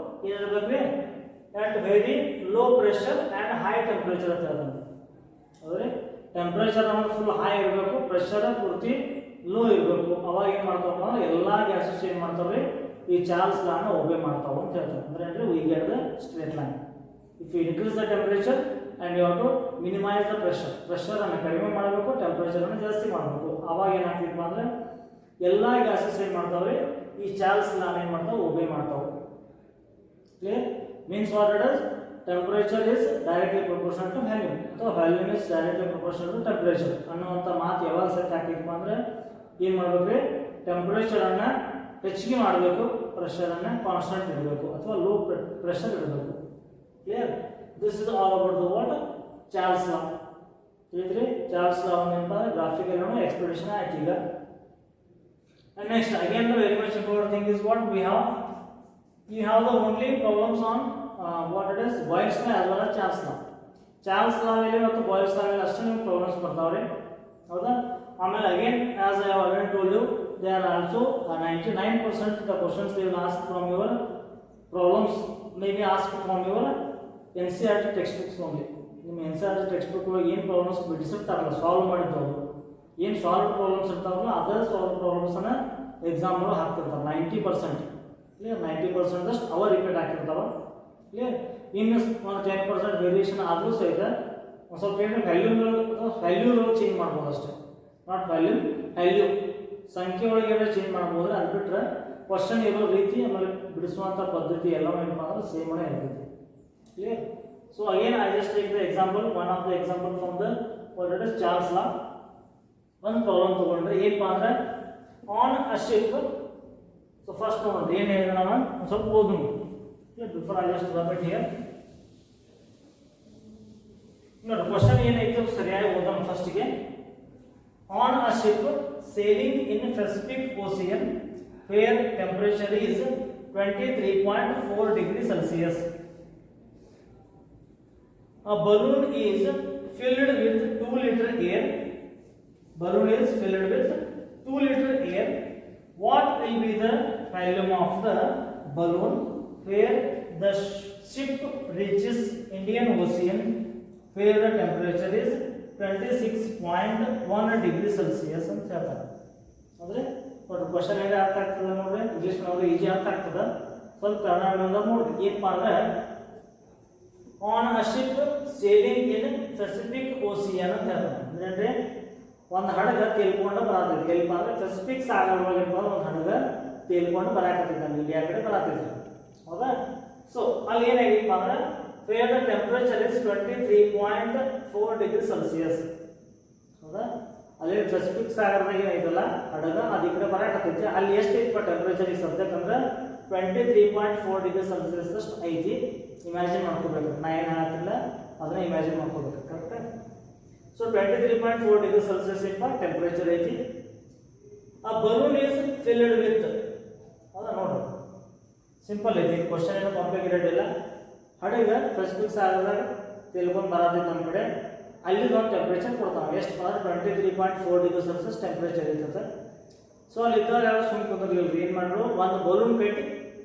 ಏನಿರ್ಬೇಕ್ರಿ at very low pressure and high temperature ಅಂತ ಹೇಳ್ತಾರೆ. ಅಂದರೆ ಟೆಂಪರೇಚರ್ ನಮಗೆ ಫುಲ್ ಹೈ ಇರಬೇಕು, ಪ್ರೆಷರ್ ಪೂರ್ತಿ ಲೋ ಇರಬೇಕು. ಅವಾಗ ಏನು ಮಾಡ್ತಾವಪ್ಪ ಅಂದ್ರೆ ಎಲ್ಲ ಗ್ಯಾಸಸ್ ಏನು ಮಾಡ್ತಾವೆ ಈ ಚಾರ್ಲ್ಸ್ ಲಾನ ಒಬೆ ಮಾಡ್ತಾವೆ ಅಂತ ಹೇಳ್ತಾರೆ. ಅಂದರೆ ಅಂದರೆ we get the straight line. If you increase the temperature and you have to minimise the pressure, ಪ್ರೆಷರನ್ನು ಕಡಿಮೆ ಮಾಡಬೇಕು, ಟೆಂಪರೇಚರನ್ನು ಜಾಸ್ತಿ ಮಾಡಬೇಕು. ಅವಾಗ ಏನಾಗ್ತಿತ್ತು ಅಂದರೆ ಎಲ್ಲ ಗ್ಯಾಸಸ್ ಏನು ಮಾಡ್ತಾವೆ ಈ ಚಾರ್ಲ್ಸ್ ಲಾನ ಏನು ಮಾಡ್ತಾವೆ ಒಬೆ ಮಾಡ್ತಾವೆ. Clear? Means what it is temperature is directly proportional to volume ಅಥವಾ volume is directly proportional to temperature ಅನ್ನುವಂಥ ಮಾತು ಯಾವಾಗ ಸೆಟ್ ಆಗ್ತಿತ್ತು ಅಂದರೆ ಏನು ಮಾಡಬೇಕು, ಟೆಂಪರೇಚರನ್ನು ಹೆಚ್ಚಿಗೆ ಮಾಡಬೇಕು, ಪ್ರೆಷರನ್ನು ಕಾನ್ಸ್ಟೆಂಟ್ ಇಡಬೇಕು ಅಥವಾ ಲೋ ಪ್ರೆಷರ್ ಇಡಬೇಕು. Clear? This is all about the what Charles law. ತಿಳಿದ್ರಿ ಚಾರ್ಲ್ಸ್ ಲಾ ಏನಪ್ಪ ಗ್ರಾಫಿಕಲ್ ಎಕ್ಸ್ಪ್ರೆಷನ್ ಆಯ್ತು ಈಗ. And next again the very much important thing is what we have the only problems on what it is Boyle's law as well as Charles law. Charles law ಮೇಲೆ ಮತ್ತು Boyle's law ಮೇಲೆ ಅಷ್ಟೇ ನಿಮಗೆ problems ಬರ್ತಾವ್ರಿ ಹೌದಾ. ಆಮೇಲೆ again as I have already told you they are also 99% the questions they will ask from your problems may be asked from your NCERT textbooks only. ನಿಮ್ಮ NCERT textbook ಒಳಗೆ ಏನು problems ಬಿಡಿಸಿರ್ತಾರಲ್ಲ solve ಮಾಡಿದ್ದವರು ಏನು solve problems ಇರ್ತಾವಲ್ಲ other solve ಪ್ರಾಬ್ಲಮ್ಸನ್ನು exam ಒಳಗೆ ಹಾಕ್ತಿರ್ತಾರೆ 90%. Clear 90% ಅಷ್ಟು ಅವ repeat ಆಗಿರ್ತಾವ. Clear ಇನ್ನು ಒಂದು 10% ವೇರಿಯೇಷನ್ ಆದರೂ ಸಹಿತ ಒಂದು ಸ್ವಲ್ಪ ಏನು ವ್ಯಾಲ್ಯೂಗಳು ಚೇಂಜ್ ಮಾಡ್ಬೋದು ಅಷ್ಟೇ. ನಾಟ್ ವ್ಯಾಲ್ಯೂ ಸಂಖ್ಯೆ ಒಳಗೆ ಏನೋ ಚೇಂಜ್ ಮಾಡ್ಬೋದು. ಅದು ಬಿಟ್ಟರೆ ಕ್ವಶನ್ ಇರೋ ರೀತಿ ಆಮೇಲೆ ಬಿಡಿಸುವಂಥ ಪದ್ಧತಿ ಎಲ್ಲವೂ ಏನಪ್ಪ ಅಂದ್ರೆ ಸೇಮ್ ಅನೇ ಇರ್ತೈತಿ. Clear. So again I just take the example one of the example from the what it is Charles law. ಒಂದು ಪ್ರಾಬ್ಲಮ್ ತಗೊಂಡ್ರೆ ಏನಪ್ಪ ಅಂದ್ರೆ on a ship. So first ನೋಡೋದು ಏನು ಹೇಳಿದ್ರೆ ನಾವು ಒಂದು ಸ್ವಲ್ಪ ಓದು before I just rub it here. ನೋಡಿ ಕ್ವಶನ್ ಏನೈತೆ ಸರಿಯಾಗಿ ಓದೋಣ ಫಸ್ಟಿಗೆ. On a ship sailing in Pacific Ocean where temperature is 23.4 degrees Celsius. A balloon is filled with 2 liter air. Balloon is filled with 2 liter air. What will be the volume of the balloon where the ship reaches Indian Ocean where the temperature is 26.1 degrees Celsius ಅಂತ ಹೇಳ್ತಾರೆ. ಅಂದರೆ ನೋಡಿ question ಹೇಗೆ ಅರ್ಥ ಆಗ್ತದೆ ನೋಡ್ರಿ. English ನೋಡ್ರಿ easy ಅರ್ಥ ಆಗ್ತದೆ, ಸ್ವಲ್ಪ ಕನ್ನಡ ನೋಡ್ರಿ. ಏನಪ್ಪ ಅಂದ್ರೆ on a ship sailing in Pacific Ocean ಅಂತ ಹೇಳ್ತಾರೆ. ಅಂದ್ರೆ ಒಂದು ಹಡಗ ತೇಲ್ಕೊಂಡು ಬರತೈತಿ. ಎಲ್ಪ ಅಂದ್ರೆ ಪೆಸಿಫಿಕ್ ಸಾಗರ ಒಳಗೆ ಒಂದು ಹಡಗ ತೇಲ್ಕೊಂಡು ಬರಾಕತ್ತೈತಿ ನಮ್ಮ ಇಂಡಿಯಾ ಕಡೆ ಬರತೈತಿ ಹೌದಾ. ಸೊ ಅಲ್ಲಿ ಏನಾಗಿಪ್ಪ ಅಂದ್ರೆ where the temperature is 23.4 degrees Celsius ಹೌದಾ. ಅಲ್ಲಿ ಪೆಸಿಫಿಕ್ ಸಾಗರದಾಗ ಏನೈತಲ್ಲ ಹಡಗ ಅದು ಈ ಕಡೆ ಬರಾಕತ್ತೈತಿ. ಅಲ್ಲಿ ಎಷ್ಟು ಐತಪ್ಪ ಟೆಂಪರೇಚರ್ ಈ ಸಬ್ಜೆಕ್ಟ್ ಅಂದ್ರೆ 23.4 degrees Celsius ಅಷ್ಟು ಐತಿ. ಇಮ್ಯಾಜಿನ್ ಮಾಡ್ಕೋಬೇಕು. ನಾ ಏನು ಹೇಳತ್ತಿಲ್ಲ ಅದನ್ನ ಇಮ್ಯಾಜಿನ್ ಮಾಡ್ಕೋಬೇಕು. Correct. So 23.4 degrees Celsius temperature ಐತಿ. ಆ ಬಲೂನ್ ಈಸ್ ಫಿಲ್ಡ್ ವಿತ್ ಹೌದಾ. ನೋಡ್ರಿ ಸಿಂಪಲ್ ಐತಿ ಕ್ವಶನ್, ಏನು ಕಾಂಪ್ಲಿಕೇಟೆಡ್ ಇಲ್ಲ. ಹಡಗ ಪೆಸಿಫಿಕ್ ಸಾಗರದಾಗ ತೇಲ್ಕೊಂಡು ಬರತೈತಿ ನಮ್ಮ ಕಡೆ. ಅಲ್ಲಿ ಒಂದು ಟೆಂಪರೇಚರ್ ಕೊಡ್ತಾವೆ. ಎಷ್ಟು ಬಂದ್ರೆ 23.4 degrees Celsius ಟೆಂಪರೇಚರ್ ಇರ್ತದೆ. ಸೊ ಅಲ್ಲಿ ಇದ್ದವ್ರು ಯಾರು ಸುಮ್ಮನೆ ಕುಂದಿರ್ಲಿಲ್ಲ. ಏನು ಮಾಡ್ರು ಒಂದು ಬಲೂನ್ ಕಟ್ಟಿ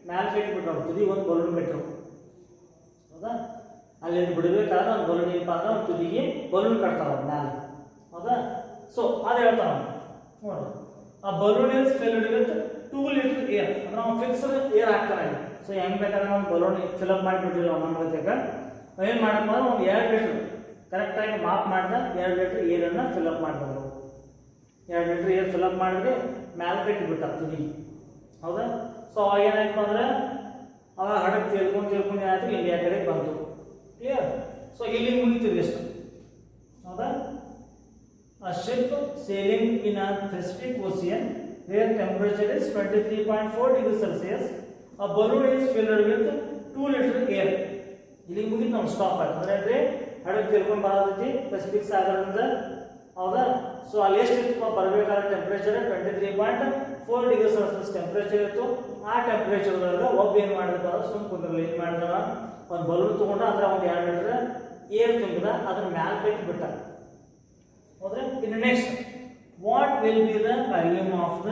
ಮ್ಯಾಲೆ ಕಟ್ಟಿ ಬಿಟ್ಟವ್ರು. ತುದಿ ಒಂದು ಬಲೂನ್ ಕಟ್ಟರು ಹೌದಾ. ಅಲ್ಲಿ ಬಿಡಬೇಕಾದ್ರೆ ಒಂದು ಬಲೂನ್ ಏನಪ್ಪ ಅಂದ್ರೆ ಒಂದು ತುದಿಗೆ ಬಲೂನ್ ಕಟ್ತಾರ ಮ್ಯಾಲೆ ಹೌದಾ. ಸೊ ಅದು ಹೇಳ್ತಾರ ನೋಡ್ರಿ. ಆ balloon is filled with 2 liter air ಅಂದ್ರೆ ಅವ್ನು ಫಿಕ್ಸ್ಡ್ ಏರ್ ಹಾಕ್ತಾನೆ. ಸೊ ಹೆಂಗ್ ಬೇಕಾದ್ರೆ ಒಂದು ಬಲೂನ್ ಫಿಲ್ಅಪ್ ಮಾಡಿಬಿಟ್ಟಿಲ್ಲ ನಮ್ಮ ಜೊತೆಗ ಏನು ಮಾಡಪ್ಪ ಅಂದ್ರೆ ಒಂದು 2 ಲೀಟರ್ ಕರೆಕ್ಟಾಗಿ ಮಾಪ್ ಮಾಡಿದ 2 ಲೀಟರ್ ಏರನ್ನು ಫಿಲ್ಅಪ್ ಮಾಡಿದ್ರು. 2 ಲೀಟರ್ ಏರ್ ಫಿಲ್ಅಪ್ ಮಾಡಿದ್ರೆ ಮ್ಯಾಲೆ ಕಟ್ಟಿಬಿಟ್ಟ ತುದಿ ಹೌದಾ. ಸೊ ಅವಾಗ ಏನಾಯ್ತು ಅಂದ್ರೆ ಅವಾಗ ಹಡಗ್ ತೇಲ್ಕೊಂಡು ಏನಾಯ್ತು ಇಂಡಿಯಾ ಕಡೆ ಬಂತು. ಕ್ಲಿಯರ್. ಸೊ ಇಲ್ಲಿ ಮುಗಿತಿದೆ ಎಷ್ಟು ಹೌದಾ. A ship sailing in a Pacific Ocean where temperature is 23.4 degrees Celsius. A balloon is filled with 2 liter air. ಇಲ್ಲಿ ಮುಗಿತು ನಾವು ಸ್ಟಾಪ್ ಆಯ್ತು. ಅಂದ್ರೆ ಹಡಗ್ ತೇಲ್ಕೊಂಡು ಬರತೈತಿ ಪೆಸಿಫಿಕ್ ಸಾಗರದಿಂದ ಹೌದಾ. ಸೊ ಅಲ್ಲಿ ಎಷ್ಟು ಇತ್ತು ಬರಬೇಕಾದ್ರೆ ಟೆಂಪರೇಚರ್ 23.4 degrees Celsius ಟೆಂಪರೇಚರ್ ಇತ್ತು. ಆ ಟೆಂಪರೇಚರ್ ಒಳಗೆ ಒಬ್ಬ ಏನು ಮಾಡಿದ ಸುಮ್ ಕುಂದ್ರಲ್ಲ. ಏನು ಮಾಡಿದ ಒಂದು ಬಲೂನ್ ತಗೊಂಡು ಅದ್ರ ಒಂದು 2 ಲೀಟರ್ ಏರ್ ತುಂಬಿದ ಅದನ್ನ ಮ್ಯಾಲ್ ಕಟ್ಟಿ ಬಿಟ್ಟ ಹೌದ್ರೆ. ಇನ್ನು next what will be the volume of the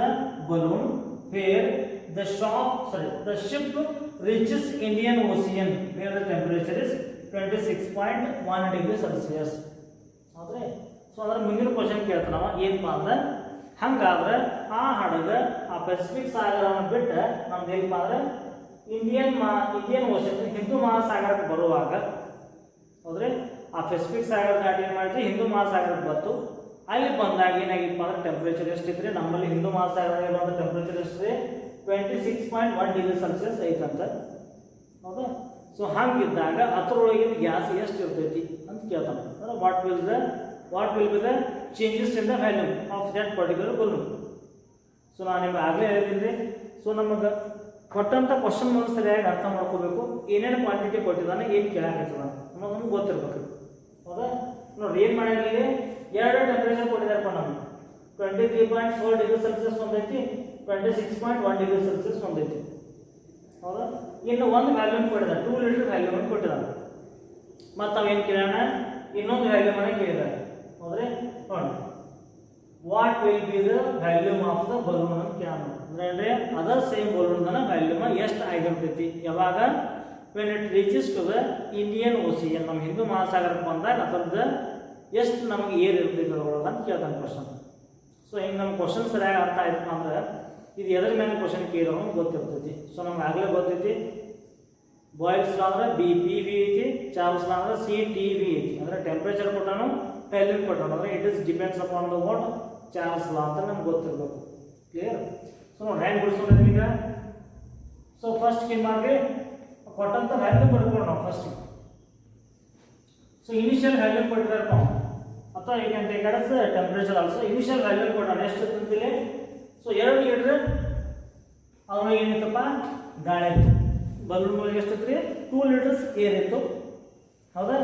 balloon where the ship reaches Indian Ocean where the temperature is 26.1 degrees Celsius ಹೌದ್ರೆ. ಸೊ ಅದ್ರ ಮುಂದಿನ ಕ್ವಶನ್ ಕೇಳ್ತಾನವ ಏನಪ್ಪ ಅಂದ್ರೆ ಹಂಗಾದ್ರೆ ಆ ಹಡಗ ಆ ಪೆಸಿಫಿಕ್ ಸಾಗರವನ್ನು ಬಿಟ್ಟು ನಮ್ದು ಏನಪ್ಪ ಅಂದ್ರೆ ಇಂಡಿಯನ್ ಓಷನ್ ಹಿಂದೂ ಮಹಾಸಾಗರಕ್ಕೆ ಬರುವಾಗ ಹೌದ್ರೆ ಆ ಪೆಸಿಫಿಕ್ ಸಾಗರ ದಾಟಿ ಏನು ಮಾಡಿದ್ವಿ ಹಿಂದೂ ಮಹಾಸಾಗರಕ್ಕೆ ಬಂತು. ಅಲ್ಲಿ ಬಂದಾಗ ಏನಾಗಿತ್ತು ಅಂದ್ರೆ ಟೆಂಪರೇಚರ್ ಎಷ್ಟಿದ್ರೆ ನಮ್ಮಲ್ಲಿ ಹಿಂದೂ ಮಹಾಸಾಗರ ಇರುವಂಥ ಟೆಂಪರೇಚರ್ ಎಷ್ಟಿದೆ 26.1 degrees Celsius ಐತಂತ ಹೌದಾ. ಸೊ ಹಂಗಿದ್ದಾಗ ಅದರೊಳಗಿನ ಗ್ಯಾಸ್ ಎಷ್ಟು ಇರ್ತೈತಿ ಅಂತ ಕೇಳ್ತಾನೆ. ಅಂದ್ರೆ what will be the changes in the volume of that particular balloon. So ನಾನು ನಿಮ್ಗೆ ಆಗಲೇ ಹೇಳಿದ್ದೀನಿ. ಸೊ ನಮಗೆ ಕೊಟ್ಟಂಥ ಕ್ವಶನ್ ಒಂದು ಸರಿಯಾಗಿ ಅರ್ಥ ಮಾಡ್ಕೋಬೇಕು. ಏನೇನು ಕ್ವಾಂಟಿಟಿ ಕೊಟ್ಟಿದ್ದಾನೆ ಏನು ಕೇಳಾಕತ್ತದ ಅನ್ನೋದು ನಮ್ಗೆ ಗೊತ್ತಿರ್ಬೇಕು ಹೌದಾ. ನೋಡ್ರಿ ಏನು ಮಾಡಿರಲಿ ಎರಡು ಟೆಂಪರೇಚರ್ ಕೊಟ್ಟಿದ್ದಾರಪ್ಪ ನಮಗೆ 23.4 ಡಿಗ್ರಿ ಸೆಲ್ಸಿಯಸ್ ಒಂದೈತಿ 26.1 ಡಿಗ್ರಿ ಸೆಲ್ಸಿಯಸ್ ಒಂದೈತಿ ಹೌದಾ ಇನ್ನು ಒಂದು ವ್ಯಾಲ್ಯೂಮ್ ಕೊಟ್ಟಿದ್ದಾರೆ 2 ಲೀಟರ್ ವ್ಯಾಲ್ಯೂಮ್ ಕೊಟ್ಟಿದ್ದಾರೆ ಮತ್ತು ನಾವೇನು ಕೇಳೋಣ ಇನ್ನೊಂದು ವ್ಯಾಲ್ಯೂಮನ್ನು ಕೇಳಿದ್ದಾರೆ ಹೌದ್ರಿ ನೋಡಿ what will be the volume of the balloon ಅಂತ ಕೇಳೋಣ ಅಂದ್ರೆ ಅದರ್ ಸೇಮ್ ಬಲೂನ್ದನ ವ್ಯಾಲ್ಯೂಮ್ ಎಷ್ಟು ಆಗಿರ್ತೈತಿ ಯಾವಾಗ when it reaches to the Indian Ocean ನಮ್ಮ ಹಿಂದೂ ಮಹಾಸಾಗರಕ್ಕೆ ಬಂದಾಗ ಅದರದ್ದು ಎಷ್ಟು ನಮಗೆ ಏರ್ ಇರ್ತೈತಿ ಅದ್ರೊಳಗೆ ಅಂತ ಕೇಳ್ತಾನೆ ಕ್ವಶನ್ ಸೊ ಹಿಂಗೆ ನಮ್ಮ ಕ್ವಶನ್ ಸರಿಯಾಗಿ ಅರ್ಥ ಆಯ್ತಪ್ಪ ಅಂದ್ರೆ ಇದು ಎದ್ರ ಮೇಲೆ ಕ್ವಶನ್ ಕೇಳೋನು ಗೊತ್ತಿರ್ತೈತಿ ಸೊ ನಮ್ಗೆ ಆಗಲೇ ಗೊತ್ತೈತಿ ಬಾಯ್ಲ್ಸ್ ಲಾ ಅಂದ್ರೆ ಬಿ ಪಿ ವಿ ಐತಿ ಚಾರ್ಲ್ಸ್ ಲಾ ಅಂದ್ರೆ ಸಿ ಟಿ ವಿ ಐತಿ ಅಂದರೆ ಟೆಂಪ್ರೇಚರ್ ಕೊಟ್ಟಾನು ವ್ಯಾಲ್ಯೂಮ್ ಕೊಟ್ಟಾನು ಅಂದರೆ it is depends upon the what Charles law ಅಂತ ನಮ್ಗೆ ಗೊತ್ತಿರಬೇಕು ಕ್ಲಿಯರ್ ಸೊ ನೋಡಿ ಹ್ಯಾಂಗ್ ಬಿಡಿಸ್ಕೊಂಡ್ರೆ ಈಗ ಸೊ ಫಸ್ಟ್ ಏನು ಮಾಡಿ ಕೊಟ್ಟಂತ ವ್ಯಾಲ್ಯೂಮ್ ಬರ್ಕೊಂಡು ನಾವು ಫಸ್ಟ್ ಸೊ ಇನಿಷಿಯಲ್ ವ್ಯಾಲ್ಯೂಮ್ ಕೊಟ್ಟಿದ್ದಾರೆ ನಾವು ಅಥವಾ ಈಗ ಅಂತ ಕಡೆಸ್ ಟೆಂಪ್ರೇಚರ್ ಆಲ್ಸೋ ಇನಿಷಿಯಲ್ ವ್ಯಾಲ್ಯೂಮ್ ಕೊಟ್ಟೋಣ ಎಷ್ಟು ಇರ್ತಂತಿಲ್ಲಿ ಸೊ 2 ಲೀಟರ್ ಅವಾಗ ಏನಿತ್ತಪ್ಪ ಗಾಳಿ ಇತ್ತು ಬಲೂನ್ ಒಳಗೆ ಎಷ್ಟಿತ್ತು 2 ಲೀಟರ್ಸ್ ಏರ್ ಇತ್ತು ಹೌದಾ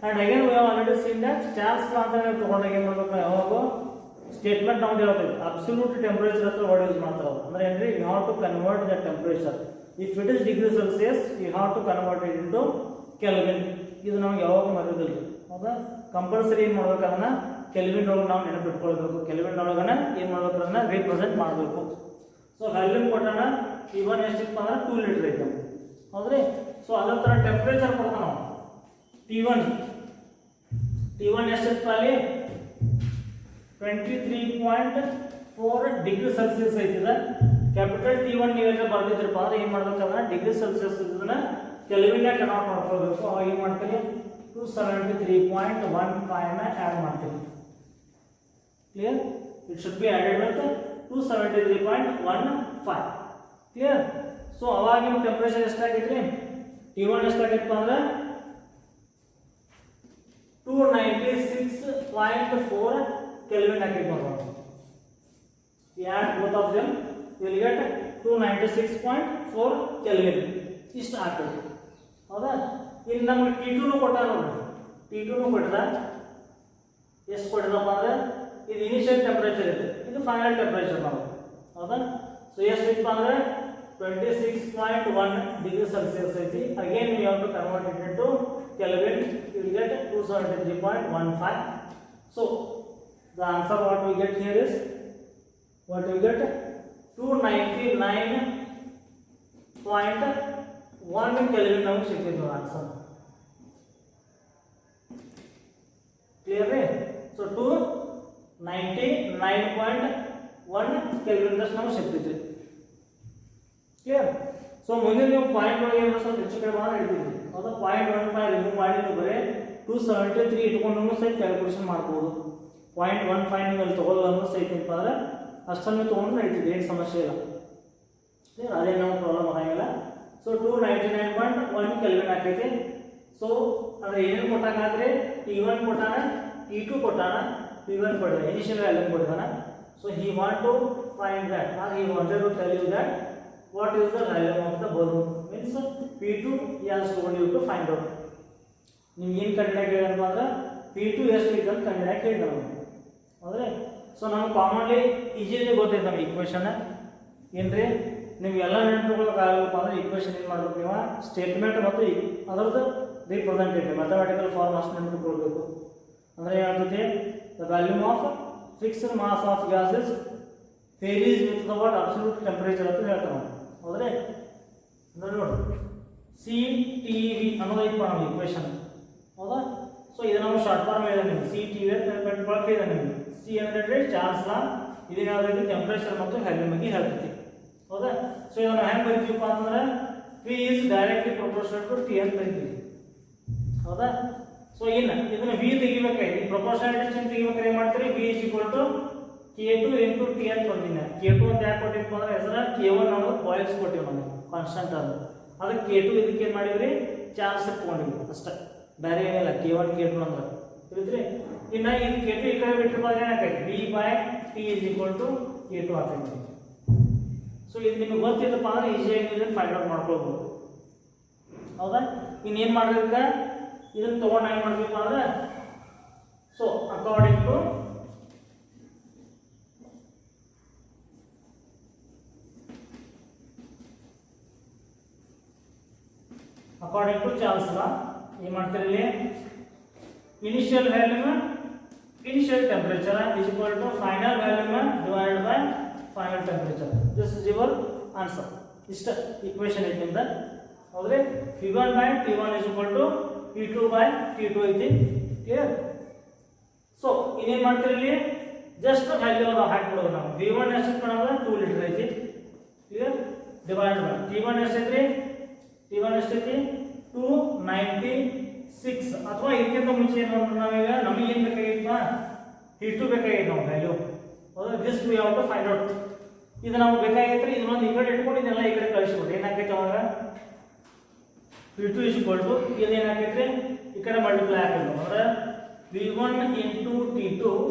and again we have already seen that Charles law ಅಂತ ತೊಗೊಂಡಾಗ ಏನು ಮಾಡ್ಬೇಕು ಯಾವಾಗ ಸ್ಟೇಟ್ಮೆಂಟ್ ನಾವು ಹೇಳ್ತೇವೆ ಅಬ್ಸಲ್ಯೂಟ್ ಟೆಂಪರೇಚರ್ ಹತ್ರ ವರ್ಡ್ ಯೂಸ್ ಮಾಡ್ತಾರೆ ಅಂದರೆ ಏನ್ರಿ you have to convert the temperature if it is degree Celsius you have to convert it into Kelvin ಇದು ನಮ್ಗೆ ಯಾವಾಗ ಮರೆಯೋದಿಲ್ಲ ಹೌದಾ ಕಂಪಲ್ಸರಿ ಏನು ಮಾಡ್ಬೇಕು ಅದನ್ನು ಕೆಲ್ವಿನ್ ಒಳಗೆ ನಾವು ನೆನಪಿಟ್ಕೊಳ್ಬೇಕು ಕೆಲ್ವಿನ್ ಒಳಗನ ಏನು ಮಾಡ್ಬೇಕು ಅದನ್ನು ರೀಪ್ರೆಸೆಂಟ್ ಮಾಡಬೇಕು ಸೊ ವ್ಯಾಲ್ಯೂಮ್ ಕೊಟ್ಟೋಣ T1 ಎಷ್ಟಿತ್ತು ಅಂದ್ರೆ 2 ಲೀಟರ್ ಐತೆ ಹೌದ್ರಿ ಸೊ ಅದೇ ಥರ ಟೆಂಪ್ರೇಚರ್ ಕೊಡ್ತಾನೆ ನಾವು T1 ಎಷ್ಟಿತ್ತು ಅಲ್ಲಿ 23.4 ಡಿಗ್ರಿ ಸೆಲ್ಸಿಯಸ್ ಐತಿದೆ ಕ್ಯಾಪಿಟಲ್ T1 ನೀವೆಲ್ಲ ಬರ್ದಿದ್ರಪ್ಪ ಅಂದ್ರೆ ಏನು ಮಾಡ್ಬೇಕಂದ್ರೆ ಡಿಗ್ರಿ ಸೆಲ್ಸಿಯಸ್ ಇದನ್ನ ಕೆಲ್ವಿನ್ ಕನ್ವರ್ಟ್ ಮಾಡ್ಕೊಳ್ಬೇಕು ಅವಾಗ ಏನು ಮಾಡ್ತೀವಿ 273.15 ನ ಆ್ಯಡ್ ಮಾಡ್ತೀವಿ clear it should be added with 273.15 clear so ಅವಾಗ ನಿಮ್ಮ ಟೆಂಪ್ರೇಚರ್ ಎಷ್ಟಾಗೈತ್ರಿ T1 ಎಷ್ಟಾಗೈತಪ್ಪ ಅಂದ್ರೆ 296.4 ಕೆಲ್ವಿನ್ ಆಗೈತೆ ನೋಡೋಣ add both of them you will get 296.4 kelvin ಇಷ್ಟು ಆಗ್ತದೆ ಹೌದಾ ಇನ್ನು ನಮಗೆ T2 ಕೊಟ್ಟಾರ ನೋಡಿ T2 ಕೊಟ್ಟಿದ ಎಷ್ಟು ಕೊಟ್ಟಿದಪ್ಪ ಅಂದ್ರೆ ಇದು ಇನಿಷಿಯಲ್ ಟೆಂಪರೇಚರ್ ಇದೆ ಇದು ಫೈನಲ್ ಟೆಂಪರೇಚರ್ ನಾವು ಹೌದಾ ಸೊ ಎಷ್ಟು ಇತ್ತು ಅಂದ್ರೆ 26.1 ಡಿಗ್ರಿ ಸೆಲ್ಸಿಯಸ್ ಐತಿ again you have to convert it into Kelvin you will get 273.15 so the answer what we get here is what we get 299.1 Kelvin ನಮಗೆ ಸಿಕ್ಕಿದ್ದು ಆನ್ಸರ್ ಕ್ಲಿಯರ್ ರೀ ಸೊ 299.1 ಕೆಲ್ವಿನ್ ದಷ್ಟು ನಮಗೆ ಸಿಕ್ತಿತ್ತು ಕ್ಲಿಯರ್ ಸೊ ಮುಂದೆ ನೀವು point ಒಳಗೆ ಏನು ಸ್ವಲ್ಪ ಹೆಚ್ಚು ಕಡೆ ಮಾಡಿ ಹಿಡಿದಿದ್ರಿ ಹೌದಾ 0.15 ರಿಮೂವ್ ಮಾಡಿ ನೀವು ಬರೀ 273 ಇಟ್ಕೊಂಡು ಸಹಿತ ಕ್ಯಾಲ್ಕುಲೇಷನ್ ಮಾಡ್ಬೋದು 0.15 ನೀವು ಅಲ್ಲಿ ತೊಗೊಳ್ಳೋ ಸಹಿತ ಏನಪ್ಪ ಅಂದ್ರೆ ಅಷ್ಟನ್ನು ತೊಗೊಂಡು ನಡೀತಿದೆ ಏನು ಸಮಸ್ಯೆ ಇಲ್ಲ ಅದೇ ನಾವು ಪ್ರಾಬ್ಲಮ್ ಆಗಂಗಿಲ್ಲ ಸೊ 299.1 ಕೆಲ್ವಿನ್ ಆಗ್ತೈತಿ ಸೊ ಅಂದರೆ ಏನೇನು ಕೊಟ್ಟಾಗಾದ್ರೆ T1 ಕೊಟ್ಟಾನ T2 ಕೊಟ್ಟಾನ P1 ಕೊಟ್ಟಿದ್ದಾನೆ ಇನಿಷಿಯಲ್ ವ್ಯಾಲ್ಯೂಮ್ ಕೊಟ್ಟಿದ್ದಾನೆ so he want to find that or he wanted to tell you that what is the volume of the balloon means P2 as to you to find out ನಿಮ್ಗೆ ಏನು ಕಂಡಿಡಿಯಾಗಿ ಹೇಳಿದಪ್ಪ ಅಂದ್ರೆ P2 ಎಷ್ಟು ಐತೆ ಅಂತ ಕಂಡಿಡಿಯಾಗಿ ಹೇಳಿದ ನಾವು ಹೌದ್ರಿ ಸೊ ನಮ್ಗೆ ಕಾಮನ್ಲಿ ಈಜಿಲಿ ಗೊತ್ತೈತೆ ನಮ್ಗೆ ಈಕ್ವೇಷನ್ ಏನ್ರಿ ನೀವು ಎಲ್ಲ ನೆನಪುಗಳಾಗಬೇಕು ಅಂದ್ರೆ ಈಕ್ವೇಷನ್ ಏನು ಮಾಡ್ಬೇಕು ನೀವು ಸ್ಟೇಟ್ಮೆಂಟ್ ಮತ್ತು ಅದರದ್ದು ರಿಪ್ರೆಸೆಂಟೇಟಿವ್ ಮ್ಯಾಥಮೆಟಿಕಲ್ ಫಾರ್ಮ್ ಅಷ್ಟು ನೆನಪಿಟ್ಕೊಳ್ಬೇಕು ಅಂದರೆ ಏನಾಗ್ತೈತಿ the volume of fixed mass of gases varies with the what absolute temperature ಅಂತ ಹೇಳ್ತಾರೆ ಹೌದ್ರಿ ಅಂದ್ರೆ ನೋಡಿ CTV ಅನ್ನೋದೈತೆ ನಮ್ಗೆ ಈಕ್ವೇಷನ್ ಹೌದಾ ಸೊ ಇದು ನಾವು ಶಾರ್ಟ್ ಫಾರ್ಮ್ ಹೇಳಿದೆ ನಿಮಗೆ CTV ಅಂತ ನೆನಪಿಟ್ಕೊಳ್ತಿದೆ ನಿಮಗೆ C ಅಂದರೆ ಚಾರ್ಲ್ಸ್ ಲಾ ಇದನ್ನ ಯಾವ್ದೈತಿ ಟೆಂಪರೇಚರ್ ಮತ್ತು ವ್ಯಾಲ್ಯೂಮ್ ಬಗ್ಗೆ ಹೇಳ್ತೈತಿ ಹೌದಾ ಸೊ ಇದನ್ನು ಹೆಂಗೆ ಬರೀತೀವಪ್ಪ ಅಂತಂದ್ರೆ P is directly proportional to T ಅಂತ ಬರೀತೀವಿ ಹೌದಾ ಸೊ ಇನ್ನು ಇದನ್ನು V ತೆಗಿಬೇಕಾಗಿ ಈ ಪ್ರಪೋರ್ಷನಾಲಿಟಿ ತೆಗಿಬೇಕಾದ್ರೆ ಏನು ಮಾಡ್ತೀರಿ V is equal to K2 into T ಅಂತ ಬರ್ತೀನಿ K2 ಅಂತ ಯಾಕೆ ಕೊಟ್ಟಿಪ್ಪ ಅಂದ್ರೆ ಹೆಸರ K1 ನಾವು ಬಾಯ್ಲ್ಸ್ ಕೊಟ್ಟಿವಿ ನಾವು ಕಾನ್ಸ್ಟೆಂಟ್ ಅದು ಅದಕ್ಕೆ K2 ಇದಕ್ಕೆ ಏನು ಮಾಡಿದ್ರಿ ಚಾರ್ಲ್ಸ್ ತಗೊಂಡಿವಿ ಅಷ್ಟೇ ಬೇರೆ ಏನಿಲ್ಲ K1 K2 ಅಂದ್ರೆ ತಿಳಿದ್ರಿ ಇನ್ನು ಇದು K2 ಈ ಕಡೆ ಬಿಟ್ಟರೆ ಏನಾಗೈತಿ V by T is equal to K2 ಆಗ್ತೈತಿ ಸೊ ಇದು ನಿಮಗೆ ಗೊತ್ತಿತ್ತಪ್ಪ ಅಂದ್ರೆ ಈಸಿಯಾಗಿ ಇದನ್ನು ಫೈಂಡ್ ಔಟ್ ಮಾಡ್ಕೊಳ್ಬೋದು ಹೌದಾ ಇನ್ನೇನು ಮಾಡಬೇಕು ಇದನ್ನು ತೊಗೊಂಡು ಏನು ಮಾಡಬೇಕು ಅಂದ್ರೆ ಅಕಾರ್ಡಿಂಗ್ ಟು ಚಾರ್ಲ್ಸ್ ಲಾ ಏನು ಮಾಡ್ತೀರಿ ಇಲ್ಲಿ initial volume initial temperature is equal to final volume divided by final temperature. This is your answer. ಇಷ್ಟ ಈಕ್ವೇಷನ್ ಐತಿ ನಿಮ್ದು. ಹೌದ್ರಿ P1 by T1 is equal to P2 by T2 ಐತಿ. ಕ್ಲಿಯರ್. ಸೊ ಇನ್ನೇನು ಮಾಡ್ತೀರಿ ಇಲ್ಲಿ ಜಸ್ಟ್ ವ್ಯಾಲ್ಯೂ ಹಾಕ್ಬಿಡೋದು ನಾವು. V1 ಎಷ್ಟು ಮಾಡೋದು 2 ಲೀಟರ್ ಐತಿ. ಕ್ಲಿಯರ್. ಡಿವೈಡ್ ಬೈ T1 ಎಷ್ಟೈತಿ T1 ಎಷ್ಟೈತಿ 296 ಅಥವಾ ಇದಕ್ಕಿಂತ ಮುಂಚೆ ಏನು ಮಾಡೋದು ನಾವೀಗ ನಮಗೆ ಏನು ಬೇಕಾಗಿತ್ತಪ್ಪ T2 ಬೇಕಾಗಿತ್ತು ನಾವು ವ್ಯಾಲ್ಯೂ. ಹೌದಾ this we have to find out. ಇದು ನಾವು ಬೇಕಾಗಿತ್ತು ಇದನ್ನೊಂದು ಈ ಕಡೆ ಇಟ್ಕೊಂಡು ಇದನ್ನೆಲ್ಲ ಈ ಕಡೆ ಕಳಿಸ್ಬಿಟ್ಟು ಏನಾಗೈತೆ ಅವಾಗ P2 is equal to ಇದು ಏನಾಗೈತೆ ಈ ಕಡೆ ಮಲ್ಟಿಪ್ಲೈ ಆಗಬೇಕು ಅಂದ್ರೆ V1 into T2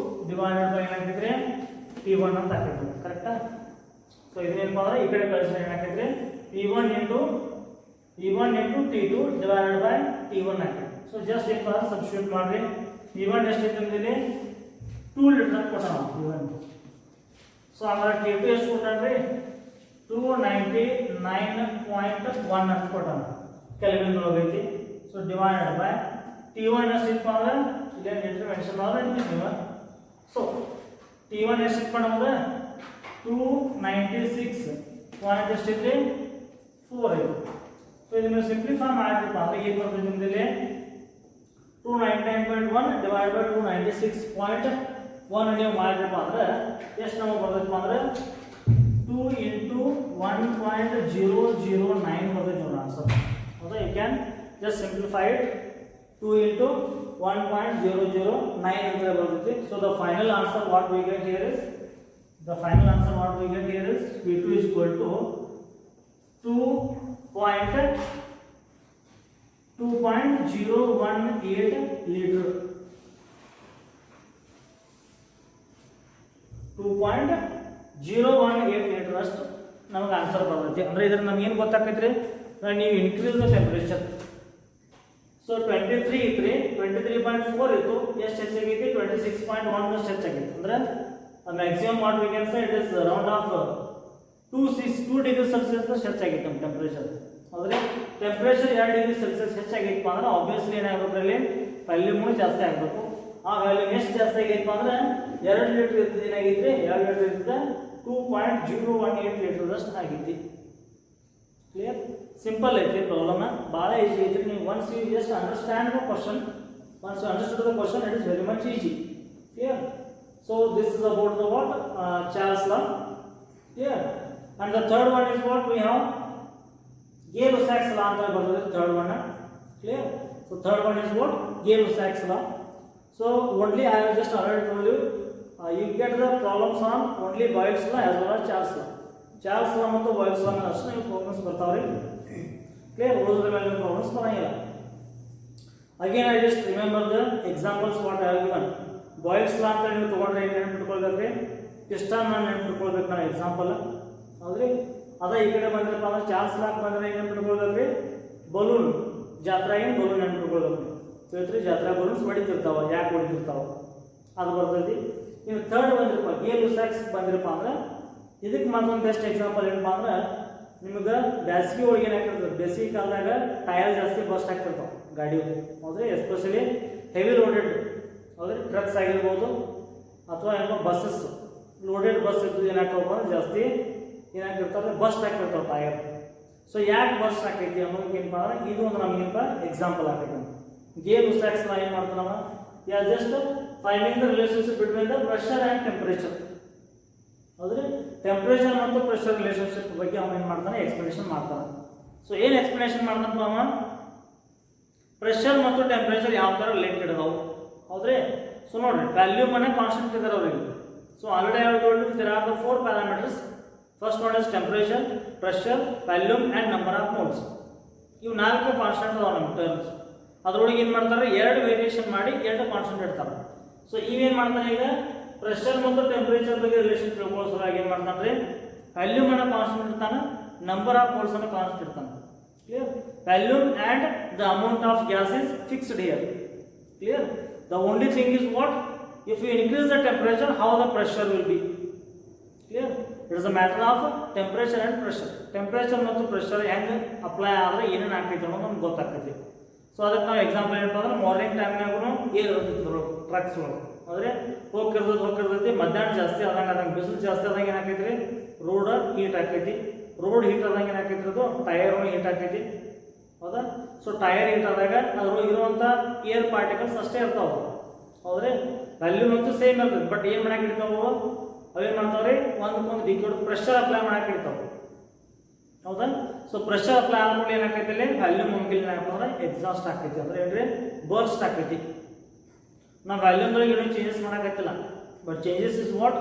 divided by ಏನಾಗೈತೆ T1 ಅಂತ ಹಾಕಬೇಕು. ಕರೆಕ್ಟಾ? ಸೊ ಇದನ್ನೇನಪ್ಪ ಅಂದ್ರೆ ಈ ಕಡೆ ಕಳಿಸಿದ್ರೆ ಏನಾಗೈತೆ P1 into T2 divided by T1 hockey. So just ಏನಪ್ಪ ಅಂದ್ರೆ ಸಬ್ಸ್ಟಿಟ್ಯೂಟ್ ಮಾಡ್ರಿ. P1 ಎಷ್ಟೈತೆ ಅಂದ್ರೆ 2 ಲೀಟರ್ ಅಂತ ಕೊಟ್ಟಾನ P1. ಸೊ ಆಮೇಲೆ T2 ಎಷ್ಟು ಕೊಟ್ಟಾನ್ರಿ 299.1 ಅಂತ ಕೊಟ್ಟಾನ ಕೆಲ್ವಿನ್ ಒಳಗೈತಿ. ಸೊ ಡಿವೈಡೆಡ್ ಬೈ T1 ಎಷ್ಟೈತಪ್ಪ ಅಂದ್ರೆ ಇಲ್ಲೇ ಲೀಟರ್ ಮೆನ್ಷನ್ ಮಾಡೋದು ನೀವು. ಸೊ T1 ಎಷ್ಟು ಮಾಡೋದು 296 ಪಾಯಿಂಟ್ ಎಷ್ಟೈತಿ 4 ಐತಿ. ಸೊ ಇದನ್ನು ಸಿಂಪ್ಲಿಫೈ ಮಾಡಿದ್ರಪ್ಪ ಅಂದ್ರೆ ಏನು ಬರ್ತದೆ ನಿಮ್ಮಲ್ಲಿ 299.1 ಡಿವೈಡ್ ಬೈ 296.1 ನೀವು ಮಾಡಿದ್ರಪ್ಪ ಅಂದ್ರೆ ಎಷ್ಟು ನಮಗೆ ಬರ್ತೈತಪ್ಪ ಅಂದ್ರೆ 2 into 1.009 ಬರ್ತೈತೆ ನೋಡಿ ಆನ್ಸರ್. ಹೌದಾ you can just simplify it 2 into 1.009 ಅಂತ ಬರ್ತೈತಿ. So the final answer what we get here is P2 is equal to 2.018 liter. 2.018 litre ಅಷ್ಟು ನಮಗೆ ಆನ್ಸರ್ ಬರ್ತೈತಿ. ಅಂದ್ರೆ ಇದ್ರ ನಮ್ಗೆ ಏನು ಗೊತ್ತಾಗ್ತೈತ್ರಿ ನೀವು ಇನ್ಕ್ರೀಸ್ ದ ಟೆಂಪರೇಚರ್. ಸೊ 23 ಇತ್ತು 23.4 ಇತ್ತು ಎಷ್ಟು ಹೆಚ್ಚಾಗೈತಿ 26.1 ಅಷ್ಟು ಹೆಚ್ಚಾಗೈತಿ. ಅಂದ್ರೆ maximum what we can say it is around of 2 degree Celsius ಹೆಚ್ಚಾಗೈತೆ ನಮ್ಮ ಟೆಂಪರೇಚರ್. ಆದರೆ ಟೆಂಪರೇಚರ್ 2 ಡಿಗ್ರಿ ಸೆಲ್ಸಿಯಸ್ ಹೆಚ್ಚಾಗೈತಪ್ಪ ಅಂದ್ರೆ ಆಬ್ವಿಯಸ್ಲಿ ಏನಾಗಬೇಕು ಅಲ್ಲಿ ವ್ಯಾಲ್ಯೂಮ್ ಜಾಸ್ತಿ ಆಗಬೇಕು. ಆ ವ್ಯಾಲ್ಯೂಮ್ ಎಷ್ಟು ಜಾಸ್ತಿ ಆಗೈತಪ್ಪ ಅಂದ್ರೆ 2 ಲೀಟರ್ ಇರ್ತದೆ ಏನಾಗೈತಿ 2 ಲೀಟರ್ ಇರ್ತದೆ 2.018 ಲೀಟರ್ ಅಷ್ಟು ಆಗೈತಿ. ಕ್ಲಿಯರ್. ಸಿಂಪಲ್ ಐತಿ ಪ್ರಾಬ್ಲಮ್ ಭಾಳ ಈಸಿ ಐತಿ. ನೀವು once you just understand the question it is very much easy. Clear. So this is about the what Charles law. Yeah. And the third one is what we have Gay-Lussac's law anta bartade third one. Clear. So third one is what Gay-Lussac's law. So only I have just already told you you get the problems on only Boyle's law as well as Charles law. Charles law ಮತ್ತು Boyle's law ಮೇಲೆ ಅಷ್ಟೇ ನೀವು problems ಬರ್ತಾವ್ರಿ. Clear. ಉಳಿದ ಮೇಲೆ problems ಬರಂಗಿಲ್ಲ. Again I just remember the examples what I have given. Boyle's law ಅಂತ ನೀವು ತೊಗೊಂಡ್ರೆ ಏನು ನೆನ್ಪಿಟ್ಕೊಳ್ಬೇಕ್ರಿ ಪಿಸ್ಟನ್ ನೆನ್ಪಿಟ್ಕೊಳ್ಬೇಕು ನಾವು ಎಕ್ಸಾಂಪಲ್. ಹೌದ್ರಿ ಅದ ಈ ಕಡೆ ಬಂದ್ರಪ್ಪ ಅಂದ್ರೆ ಚಾರ್ಲ್ಸ್ ಲಾಕ್ ಬಂದ್ರೆ ಏನು ನೆನ್ಪಿಟ್ಕೊಳ್ಬೇಕ್ರಿ ಬಲೂನ್ ಜಾತ್ರಾ ಏನು ಬಲೂನ್ ನೆನ್ಪಿಟ್ಕೊಳ್ಬೇಕ್ರಿ. ತಿಳಿತ್ರಿ ಜಾತ್ರಾ ಬಲೂನ್ಸ್ ಹೊಡಿತಿರ್ತಾವ ಯಾಕೆ ಹೊಡಿತಿರ್ತಾವ ಅದು ಬರ್ತೈತಿ. ಇನ್ನು ಥರ್ಡ್ ಬಂದ್ರಪ್ಪ Gay-Lussac ಬಂದಿರಪ್ಪ ಅಂದ್ರೆ ಇದಕ್ಕೆ ಮತ್ತೊಂದು ಬೆಸ್ಟ್ ಎಕ್ಸಾಂಪಲ್ ಏನಪ್ಪ ಅಂದ್ರೆ ನಿಮ್ಗೆ ಬ್ಯಾಸಿಗೆ ಒಳಗೆ ಏನಾಗ್ತಿರ್ತದೆ ಬೇಸಿಗೆ ಕಾಲದಾಗ ಟೈರ್ ಜಾಸ್ತಿ ಬಸ್ಟ್ ಆಗ್ತಿರ್ತಾವೆ ಗಾಡಿ. ಹೌದ್ರಿ ಎಸ್ಪೆಷಲಿ ಹೆವಿ ಲೋಡೆಡ್ ಹೌದ್ರಿ ಟ್ರಕ್ಸ್ ಆಗಿರ್ಬೋದು ಅಥವಾ ಏನೋ ಬಸ್ಸಸ್ ಲೋಡೆಡ್ ಬಸ್ ಇರ್ತದೆ ಏನಾಗ್ತಾವಪ್ಪ ಅಂದ್ರೆ ಜಾಸ್ತಿ ಏನಾಗಿರ್ತಾರೆ ಬಸ್ಟ್ ಆಗ್ತಿರ್ತಾವೆ ಟೈರ್. ಸೊ ಯಾಕೆ ಬಸ್ಟ್ ಆಕೈತಿ ಅನ್ನೋದಕ್ಕೆ ಏನಪ್ಪ ಅಂದ್ರೆ ಇದು ಒಂದು ನಮಗೇನಪ್ಪ ಎಕ್ಸಾಂಪಲ್ ಆಗೈತೆ. Gay-Lussac ಲಾ ಏನು ಮಾಡ್ತಾನವ just finding the relationship between the pressure and temperature. ಹೌದ್ರಿ ಟೆಂಪರೇಚರ್ ಮತ್ತು ಪ್ರೆಷರ್ ರಿಲೇಶನ್ಶಿಪ್ ಬಗ್ಗೆ ಅವನು ಏನು ಮಾಡ್ತಾನೆ ಎಕ್ಸ್ಪ್ಲನೇಷನ್ ಮಾಡ್ತಾನೆ. ಸೊ ಏನು ಎಕ್ಸ್ಪ್ಲನೇಷನ್ ಮಾಡ್ತಾನಪ್ಪ ಅವ ಪ್ರೆಷರ್ ಮತ್ತು ಟೆಂಪರೇಚರ್ ಯಾವ ಥರ ರಿಲೇಟೆಡ್ ಅದಾವು. ಹೌದ್ರಿ. ಸೊ ನೋಡ್ರಿ ವ್ಯಾಲ್ಯೂಮ್ ಅನ್ನ ಕಾನ್ಸ್ಟೆಂಟ್ ಇದಾರೆ ಅವ್ರಿಗೆ. So already I told you there are the 4 parameters. First one is temperature, pressure, volume and number of moles. ಇವು 4 ಕಾನ್ಸ್ಟೆಂಟ್ ಅದಾವ ನಮ್ಮ ಟರ್ಮ್ಸ್. ಅದರೊಳಗೆ ಏನು ಮಾಡ್ತಾರೆ 2 ವೇರಿಯೇಷನ್ ಮಾಡಿ 2 ಕಾನ್ಸ್ಟೆಂಟ್ ಇಡ್ತಾರೆ. ಸೊ ಇವೇನು ಮಾಡ್ತಾನೆ ಈಗ ಪ್ರೆಷರ್ ಮತ್ತು ಟೆಂಪರೇಚರ್ ಬಗ್ಗೆ ರಿಲೇಷನ್ ತಿಳ್ಕೊಳ್ಳೋ ಸಲುವಾಗಿ ಏನು ಮಾಡ್ತಾನೆ ರೀ ವ್ಯಾಲ್ಯೂಮ್ ಅನ್ನ ಕಾನ್ಸ್ಟೆಂಟ್ ಇಡ್ತಾನೆ, ನಂಬರ್ ಆಫ್ ಮೋಲ್ಸ್ ಅನ್ನ ಕಾನ್ಸ್ಟೆಂಟ್ ಇಡ್ತಾನೆ. Clear. Volume and the amount of gas is fixed here. Clear. The only thing is what if you increase the temperature how the pressure will be. Clear. It is a matter of temperature and pressure. Temperature ಮತ್ತು pressure ಹೆಂಗೆ apply ಆದರೆ ಏನೇನು ಆಗ್ತೈತೆ ಅನ್ನೋದು ನಮ್ಗೆ ಗೊತ್ತಾಗ್ತೈತಿ. So ಅದಕ್ಕೆ ನಾವು example ಏನಪ್ಪ ಅಂದ್ರೆ ಮಾರ್ನಿಂಗ್ ಟೈಮ್ನಾಗೂ ಏರ್ ಇರ್ತಿದ್ರು ಟ್ರಕ್ಸ್ಗಳು, ಅಂದರೆ ಹೋಗಿರ್ತೈತಿ ಮಧ್ಯಾಹ್ನ ಜಾಸ್ತಿ ಆದಂಗೆ ಬಿಸಿಲು ಜಾಸ್ತಿ ಆದಂಗೆ ಏನಾಕೈತಿ ರೀ, ರೋಡ್ ಹೀಟ್ ಆಕೈತಿ. ರೋಡ್ ಹೀಟ್ ಆದಂಗೆ ಏನಾಕೈತಿ ಅದು ಟೈರು ಹೀಟ್ ಆಕೈತಿ, ಹೌದಾ. ಸೊ ಟೈರ್ ಹೀಟ್ ಆದಾಗ ಅದ್ರೊಳಗೆ ಇರುವಂಥ ಏರ್ ಪಾರ್ಟಿಕಲ್ಸ್ ಅಷ್ಟೇ ಇರ್ತಾವೆ, ಹೌದ್ರಿ. ವ್ಯಾಲ್ಯೂಮ್ ಅಂತೂ ಸೇಮ್ ಇರ್ತದೆ, ಬಟ್ ಏನು ಮಾಡಕ್ಕೆ ಇಡ್ತಾವೆ ಅವೇನು ಮಾಡ್ತಾವ್ರಿ, ಒಂದಕ್ಕೊಂದು ಲಿಕ್ವಿಡ್ ಪ್ರೆಷರ್ ಅಪ್ಲೈ ಮಾಡಕ್ಕೆ ಇಡ್ತಾವೆ, ಹೌದಾ. ಸೊ ಪ್ರೆಷರ್ ಅಪ್ಲೈ ಆದ್ಮೇಲೆ ಏನಾಕೈತಿ ಅಲ್ಲಿ ವ್ಯಾಲ್ಯೂಮ್ ಮುಗಿಲ್ ಏನಪ್ಪ ಎಕ್ಸಾಸ್ಟ್ ಆಕೈತಿ, ಅಂದ್ರೆ ಏನ್ರಿ ಬರ್ಸ್ಟ್ ಆಕೈತಿ. ನಾವು ವ್ಯಾಲ್ಯೂಮ್ಗಳಿಗೆ ಏನೂ ಚೇಂಜಸ್ ಮಾಡೋಕ್ಕಾಗ್ತಿಲ್ಲ, but changes is what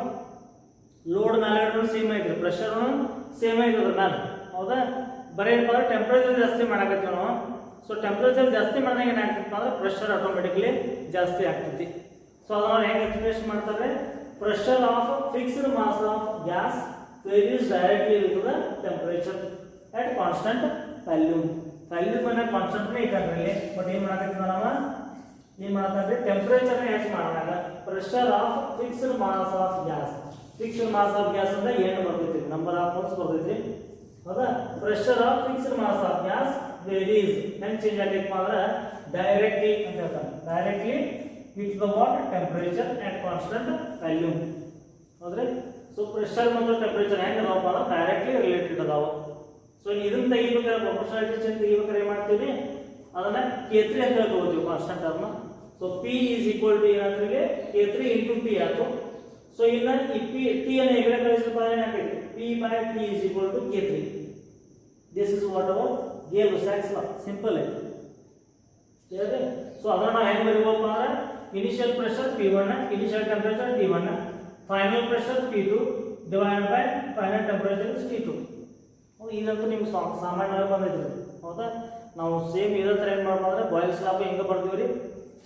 load ಮೇಲೆ ಸೇಮ್ ಐತ್ರಿ, ಪ್ರೆಷರ್ ಸೇಮ್ ಐತಿ ಅದ್ರ ಮೇಲೆ, ಹೌದಾ. ಬರೀ ಏನಪ್ಪ ಅಂದ್ರೆ ಟೆಂಪ್ರೇಚರ್ ಜಾಸ್ತಿ ಮಾಡಾಕತ್ತೀವಿ ನಾವು. ಸೊ ಟೆಂಪ್ರೇಚರ್ ಜಾಸ್ತಿ ಮಾಡಿದಾಗ ಏನಾಗ್ತೈತಪ್ಪ ಅಂದ್ರೆ ಪ್ರೆಷರ್ ಆಟೋಮೆಟಿಕ್ಲಿ ಜಾಸ್ತಿ ಆಗ್ತೈತಿ. ಸೊ ಅದನ್ನ ಹೆಂಗೆ ಎಕ್ಸ್ಪ್ರೆಸ್ ಮಾಡ್ತಾರೆ, pressure of fixed mass of gas varies directly with the temperature at constant volume. Volume ಅನ್ನ ಕಾನ್ಸ್ಟೆಂಟ್ ನೇ ಇಟ್ಟಾರೆ, ಬಟ್ ಏನು ಮಾಡಕತ್ತೀವಿ ನಾವು, ಏನು ಮಾಡ್ತಾರೆ ಟೆಂಪರೇಚರ್ ನ ಹೆಚ್ಚು ಮಾಡಿದಾಗ pressure of fixed mass of gas. Fixed mass of gas ಅಂದ್ರೆ ಏನು ಬರ್ತೈತಿ, ನಂಬರ್ ಆಫ್ ಮೋಲ್ಸ್ ಬರ್ತೈತಿ, ಹೌದಾ. Pressure of fixed mass of gas varies ಹೆಂಗೆ ಚೇಂಜ್ ಆಗೈತಪ್ಪ ಅಂದ್ರೆ ಡೈರೆಕ್ಟ್ಲಿ ಅಂತ ಹೇಳ್ತಾರೆ, directly with the what temperature at constant volume, ಹೌದ್ರಿ. ಸೊ ಪ್ರೆಷರ್ ಮತ್ತು ಟೆಂಪರೇಚರ್ ಹೆಂಗೆ ಅದಾವಪ್ಪ ಅಂದ್ರೆ ಡೈರೆಕ್ಟ್ಲಿ ರಿಲೇಟೆಡ್ ಅದಾವ. ಸೊ ಇದನ್ನ ತೆಗಿಬೇಕಾದ್ರೆ ಪ್ರೊಪೋರ್ಷನಾಲಿಟಿ ಚೇಂಜ್ ತೆಗಿಬೇಕಾದ್ರೆ ಏನು ಮಾಡ್ತೀವಿ, ಅದನ್ನ K3 ಅಂತ ತಗೋತೀವಿ constant term. So P is equal to ಏನಾಗ್ತದೆ ಇಲ್ಲಿ K3 ಇಂಟು T ಆಯ್ತು. ಸೊ ಇನ್ನ ಈ T ಅನ್ನು ಹೆಗಡೆ ಕಳಿಸಿದ ಏನಾಗ್ತೈತಿ, P by T is equal to K3. This is what our Gay-Lussac's law, simple ಐತಿ. ಸೊ ಅದನ್ನ ನಾವು ಹೆಂಗೆ ಬರೀಬೋದಪ್ಪ ಅಂದ್ರೆ initial pressure P1, initial temperature T1, final pressure P2 divided by final temperature is T2. ಇದಂತೂ ನಿಮ್ಗೆ ಸಾಮಾನ್ಯವಾಗಿ ಬಂದೈತ್ರಿ, ಹೌದಾ. ನಾವು ಸೇಮ್ ಇದೇ ಥರ ಏನು ಮಾಡ್ಬೋದು ಅಂದ್ರೆ ಬಾಯ್ಲ್ಸ್ ಲಾಪ್ ಹೆಂಗೆ ಬರ್ತೀವಿ ರೀ,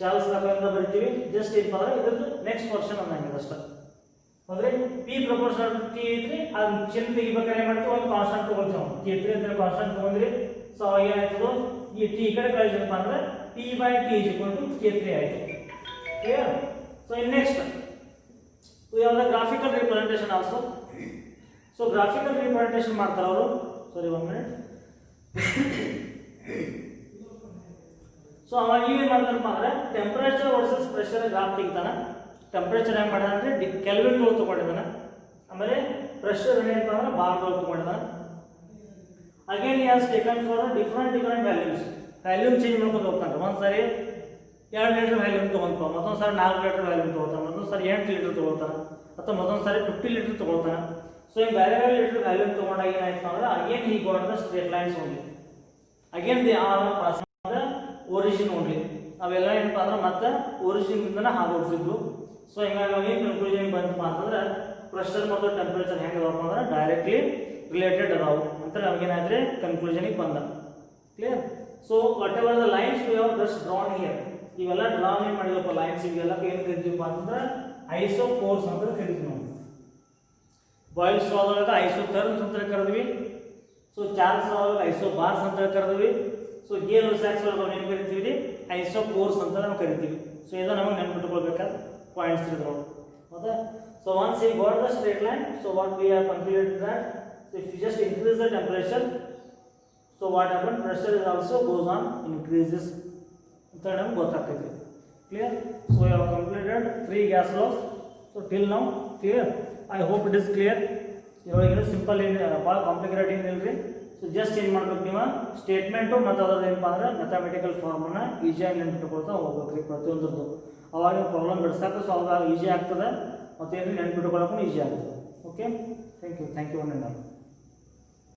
ಚಾರ್ಲ್ಸ್ ಲಾಪ್ ಹೆಂಗೆ ಬರಿತೀವಿ, ಜಸ್ಟ್ ಏನಪ್ಪ ಅಂದ್ರೆ ಇದ್ರದ್ದು ನೆಕ್ಸ್ಟ್ ವರ್ಷನ್ ಅನ್ನಂಗೆ ಅಷ್ಟೇ, ಹೌದ್ರಿ. P ಪ್ರಪೋರ್ಷನಲ್ T ಐತ್ರಿ, ಅದು ಚಿನ್ನ ತೆಗಿಬೇಕಾದ್ರೆ ಏನು ಮಾಡ್ತೀವಿ, ಒಂದು ಕಾನ್ಸ್ಟೆಂಟ್ ತೊಗೊಳ್ತೀವಿ ನಾವು, K3 ಅಂತ ಕಾನ್ಸ್ಟೆಂಟ್ ತೊಗೊಂಡ್ರಿ. ಸೊ ಅವಾಗ ಏನಾಯ್ತು, ಈ T ಕಡೆ ಕಳಿಸಿದಪ್ಪ ಅಂದ್ರೆ P by T is equal to K3 ಆಯಿತು, clear. So in next we have the graphical representation also. So graphical representation ಮಾಡ್ತಾರೆ ಅವರು, ಸಾರಿ 1 minute. ಸೊ ಅವಾಗ ಏನು ಮಾಡ್ತಾರಪ್ಪ ಅಂದ್ರೆ ಟೆಂಪರೇಚರ್ ವರ್ಸಸ್ ಪ್ರೆಷರ್ ಗ್ರಾಫ್ ತೆಗಿತಾನೆ. ಟೆಂಪರೇಚರ್ ಹೆಂಗೆ ಮಾಡಿದ ಅಂದ್ರೆ ಕೆಲ್ವಿನ್ ಗಳು ತಗೊಂಡಿದ್ದಾನೆ, ಆಮೇಲೆ ಪ್ರೆಷರ್ ಏನಪ್ಪ ಅಂದ್ರೆ ಬಾರ್ ಗಳು ತಗೊಂಡಿದ್ದಾನೆ. Again he has taken for different values, volume change ಮಾಡ್ಕೊಂಡು ಹೋಗ್ತಾನೆ. ಒಂದ್ಸರಿ 2 ಲೀಟರ್ ವ್ಯಾಲ್ಯೂಮ್ ತೊಗೊಂತ, ಮತ್ತೊಂದು ಸಾರಿ 4 ಲೀಟರ್ ವ್ಯಾಲ್ಯೂಮ್ ತೊಗೊಳ್ತಾನೆ, ಮತ್ತೊಂದು ಸಾರಿ 8 ಲೀಟರ್ ತೊಗೊಳ್ತಾನೆ, ಅಥವಾ ಮತ್ತೊಂದು ಸಾರಿ 50 ಲೀಟರ್ ತೊಗೊಳ್ತಾನೆ. ಸೊ ಹಿಂಗೆ ಬೇರೆ ಬೇರೆ ಲೀಟರ್ ವ್ಯಾಲ್ಯೂಮ್ ತೊಗೊಂಡಾಗ ಏನಾಯ್ತು ಅಂದ್ರೆ again he got the straight lines only, again the R passing the origin only. ಅವೆಲ್ಲ ಏನಪ್ಪ ಅಂದ್ರೆ ಮತ್ತೆ ಒರಿಜಿನಿಂದನೇ ಹಾದೋಗ್ತಿದ್ವು. ಸೊ ಹಿಂಗಾಗಿ ಏನು ಕನ್ಕ್ಲೂಷನ್ ಬಂತಪ್ಪ ಅಂತಂದ್ರೆ ಪ್ರೆಷರ್ ಮತ್ತು ಟೆಂಪರೇಚರ್ ಹೆಂಗೆ ಅದಾವಪ್ಪ ಅಂದ್ರೆ ಡೈರೆಕ್ಟ್ಲಿ ರಿಲೇಟೆಡ್ ಅದಾವು ಅಂತ ನಮಗೇನಾದ್ರೆ ಕನ್ಕ್ಲೂಷನಿಗೆ ಬಂದ, clear. So what ever the lines we have just drawn here, ಇವೆಲ್ಲ ಡ್ರಾನ್ ಏನು ಮಾಡಿದಪ್ಪ ಲೈನ್ಸ್, ಇವೆಲ್ಲ ಏನು ಕರಿತೀವಪ್ಪ ಅಂತಂದ್ರೆ ಐಸೋಫೋರ್ಸ್ ಅಂತ ಕರಿತೀವಿ ನಾವು. ಬಾಯ್ಲ್ಸ್ ಲಾ ಒಳಗೆ ಐಸೋಥರ್ಮ್ಸ್ ಅಂತ ಕರೆದ್ವಿ. ಸೊ ಚಾರ್ಲ್ಸ್ ಲಾ ಒಳಗೆ ಐಸೋಬಾರ್ಸ್ ಅಂತ ಕರೆದ್ವಿ. ಸೊ ಗೇ-ಲುಸಾಕ್ಸ್ ಒಳಗೆ ಏನು ಕರಿತೀವಿ ರೀ, ಐಸೋಫೋರ್ಸ್ ಅಂತ ನಾವು ಕರಿತೀವಿ. ಸೊ ಇದು ನಮಗೆ ನೆನ್ಪಿಟ್ಕೊಳ್ಬೇಕಾದ ಪಾಯಿಂಟ್ಸ್ ಇದ್ರು, ಹೌದಾ. So once we got the straight line, so what we have concluded that if you just increase the temperature, so what happen, pressure is also goes on increases ಅಂತ ನಮ್ಗೆ ಗೊತ್ತಾಗ್ತೈತಿ, clear. So you have completed 3 gas laws. So till now clear, I hope it is clear. ಇವಾಗ simple ಏನು ಭಾಳ complicated ಏನಿಲ್ಲ ರೀ. So just ಏನು ಮಾಡ್ಬೇಕು, ನೀವು ಸ್ಟೇಟ್ಮೆಂಟು ಮತ್ತು ಅದ್ರದ್ದು ಏನಪ್ಪ ಅಂದ್ರೆ ಮ್ಯಾಥಮೆಟಿಕಲ್ ಫಾರ್ಮನ್ನು ಈಸಿಯಾಗಿ ನೆನ್ಪಿಟ್ಕೊಳ್ತಾ ಹೋಗ್ಬೇಕು ರೀ ಪ್ರತಿಯೊಂದರದ್ದು. ಅವಾಗ ನೀವು ಪ್ರಾಬ್ಲಮ್ ಬಿಡಿಸೋಕೆ ಸಾಲ್ವ್ ಈಸಿ ಆಗ್ತದೆ, ಮತ್ತು ಏನು ನೆನ್ಪಿಟ್ಕೊಳ್ಳೋಕ್ಕೂ ಈಸಿ ಆಗ್ತದೆ. Okay, thank you one and all.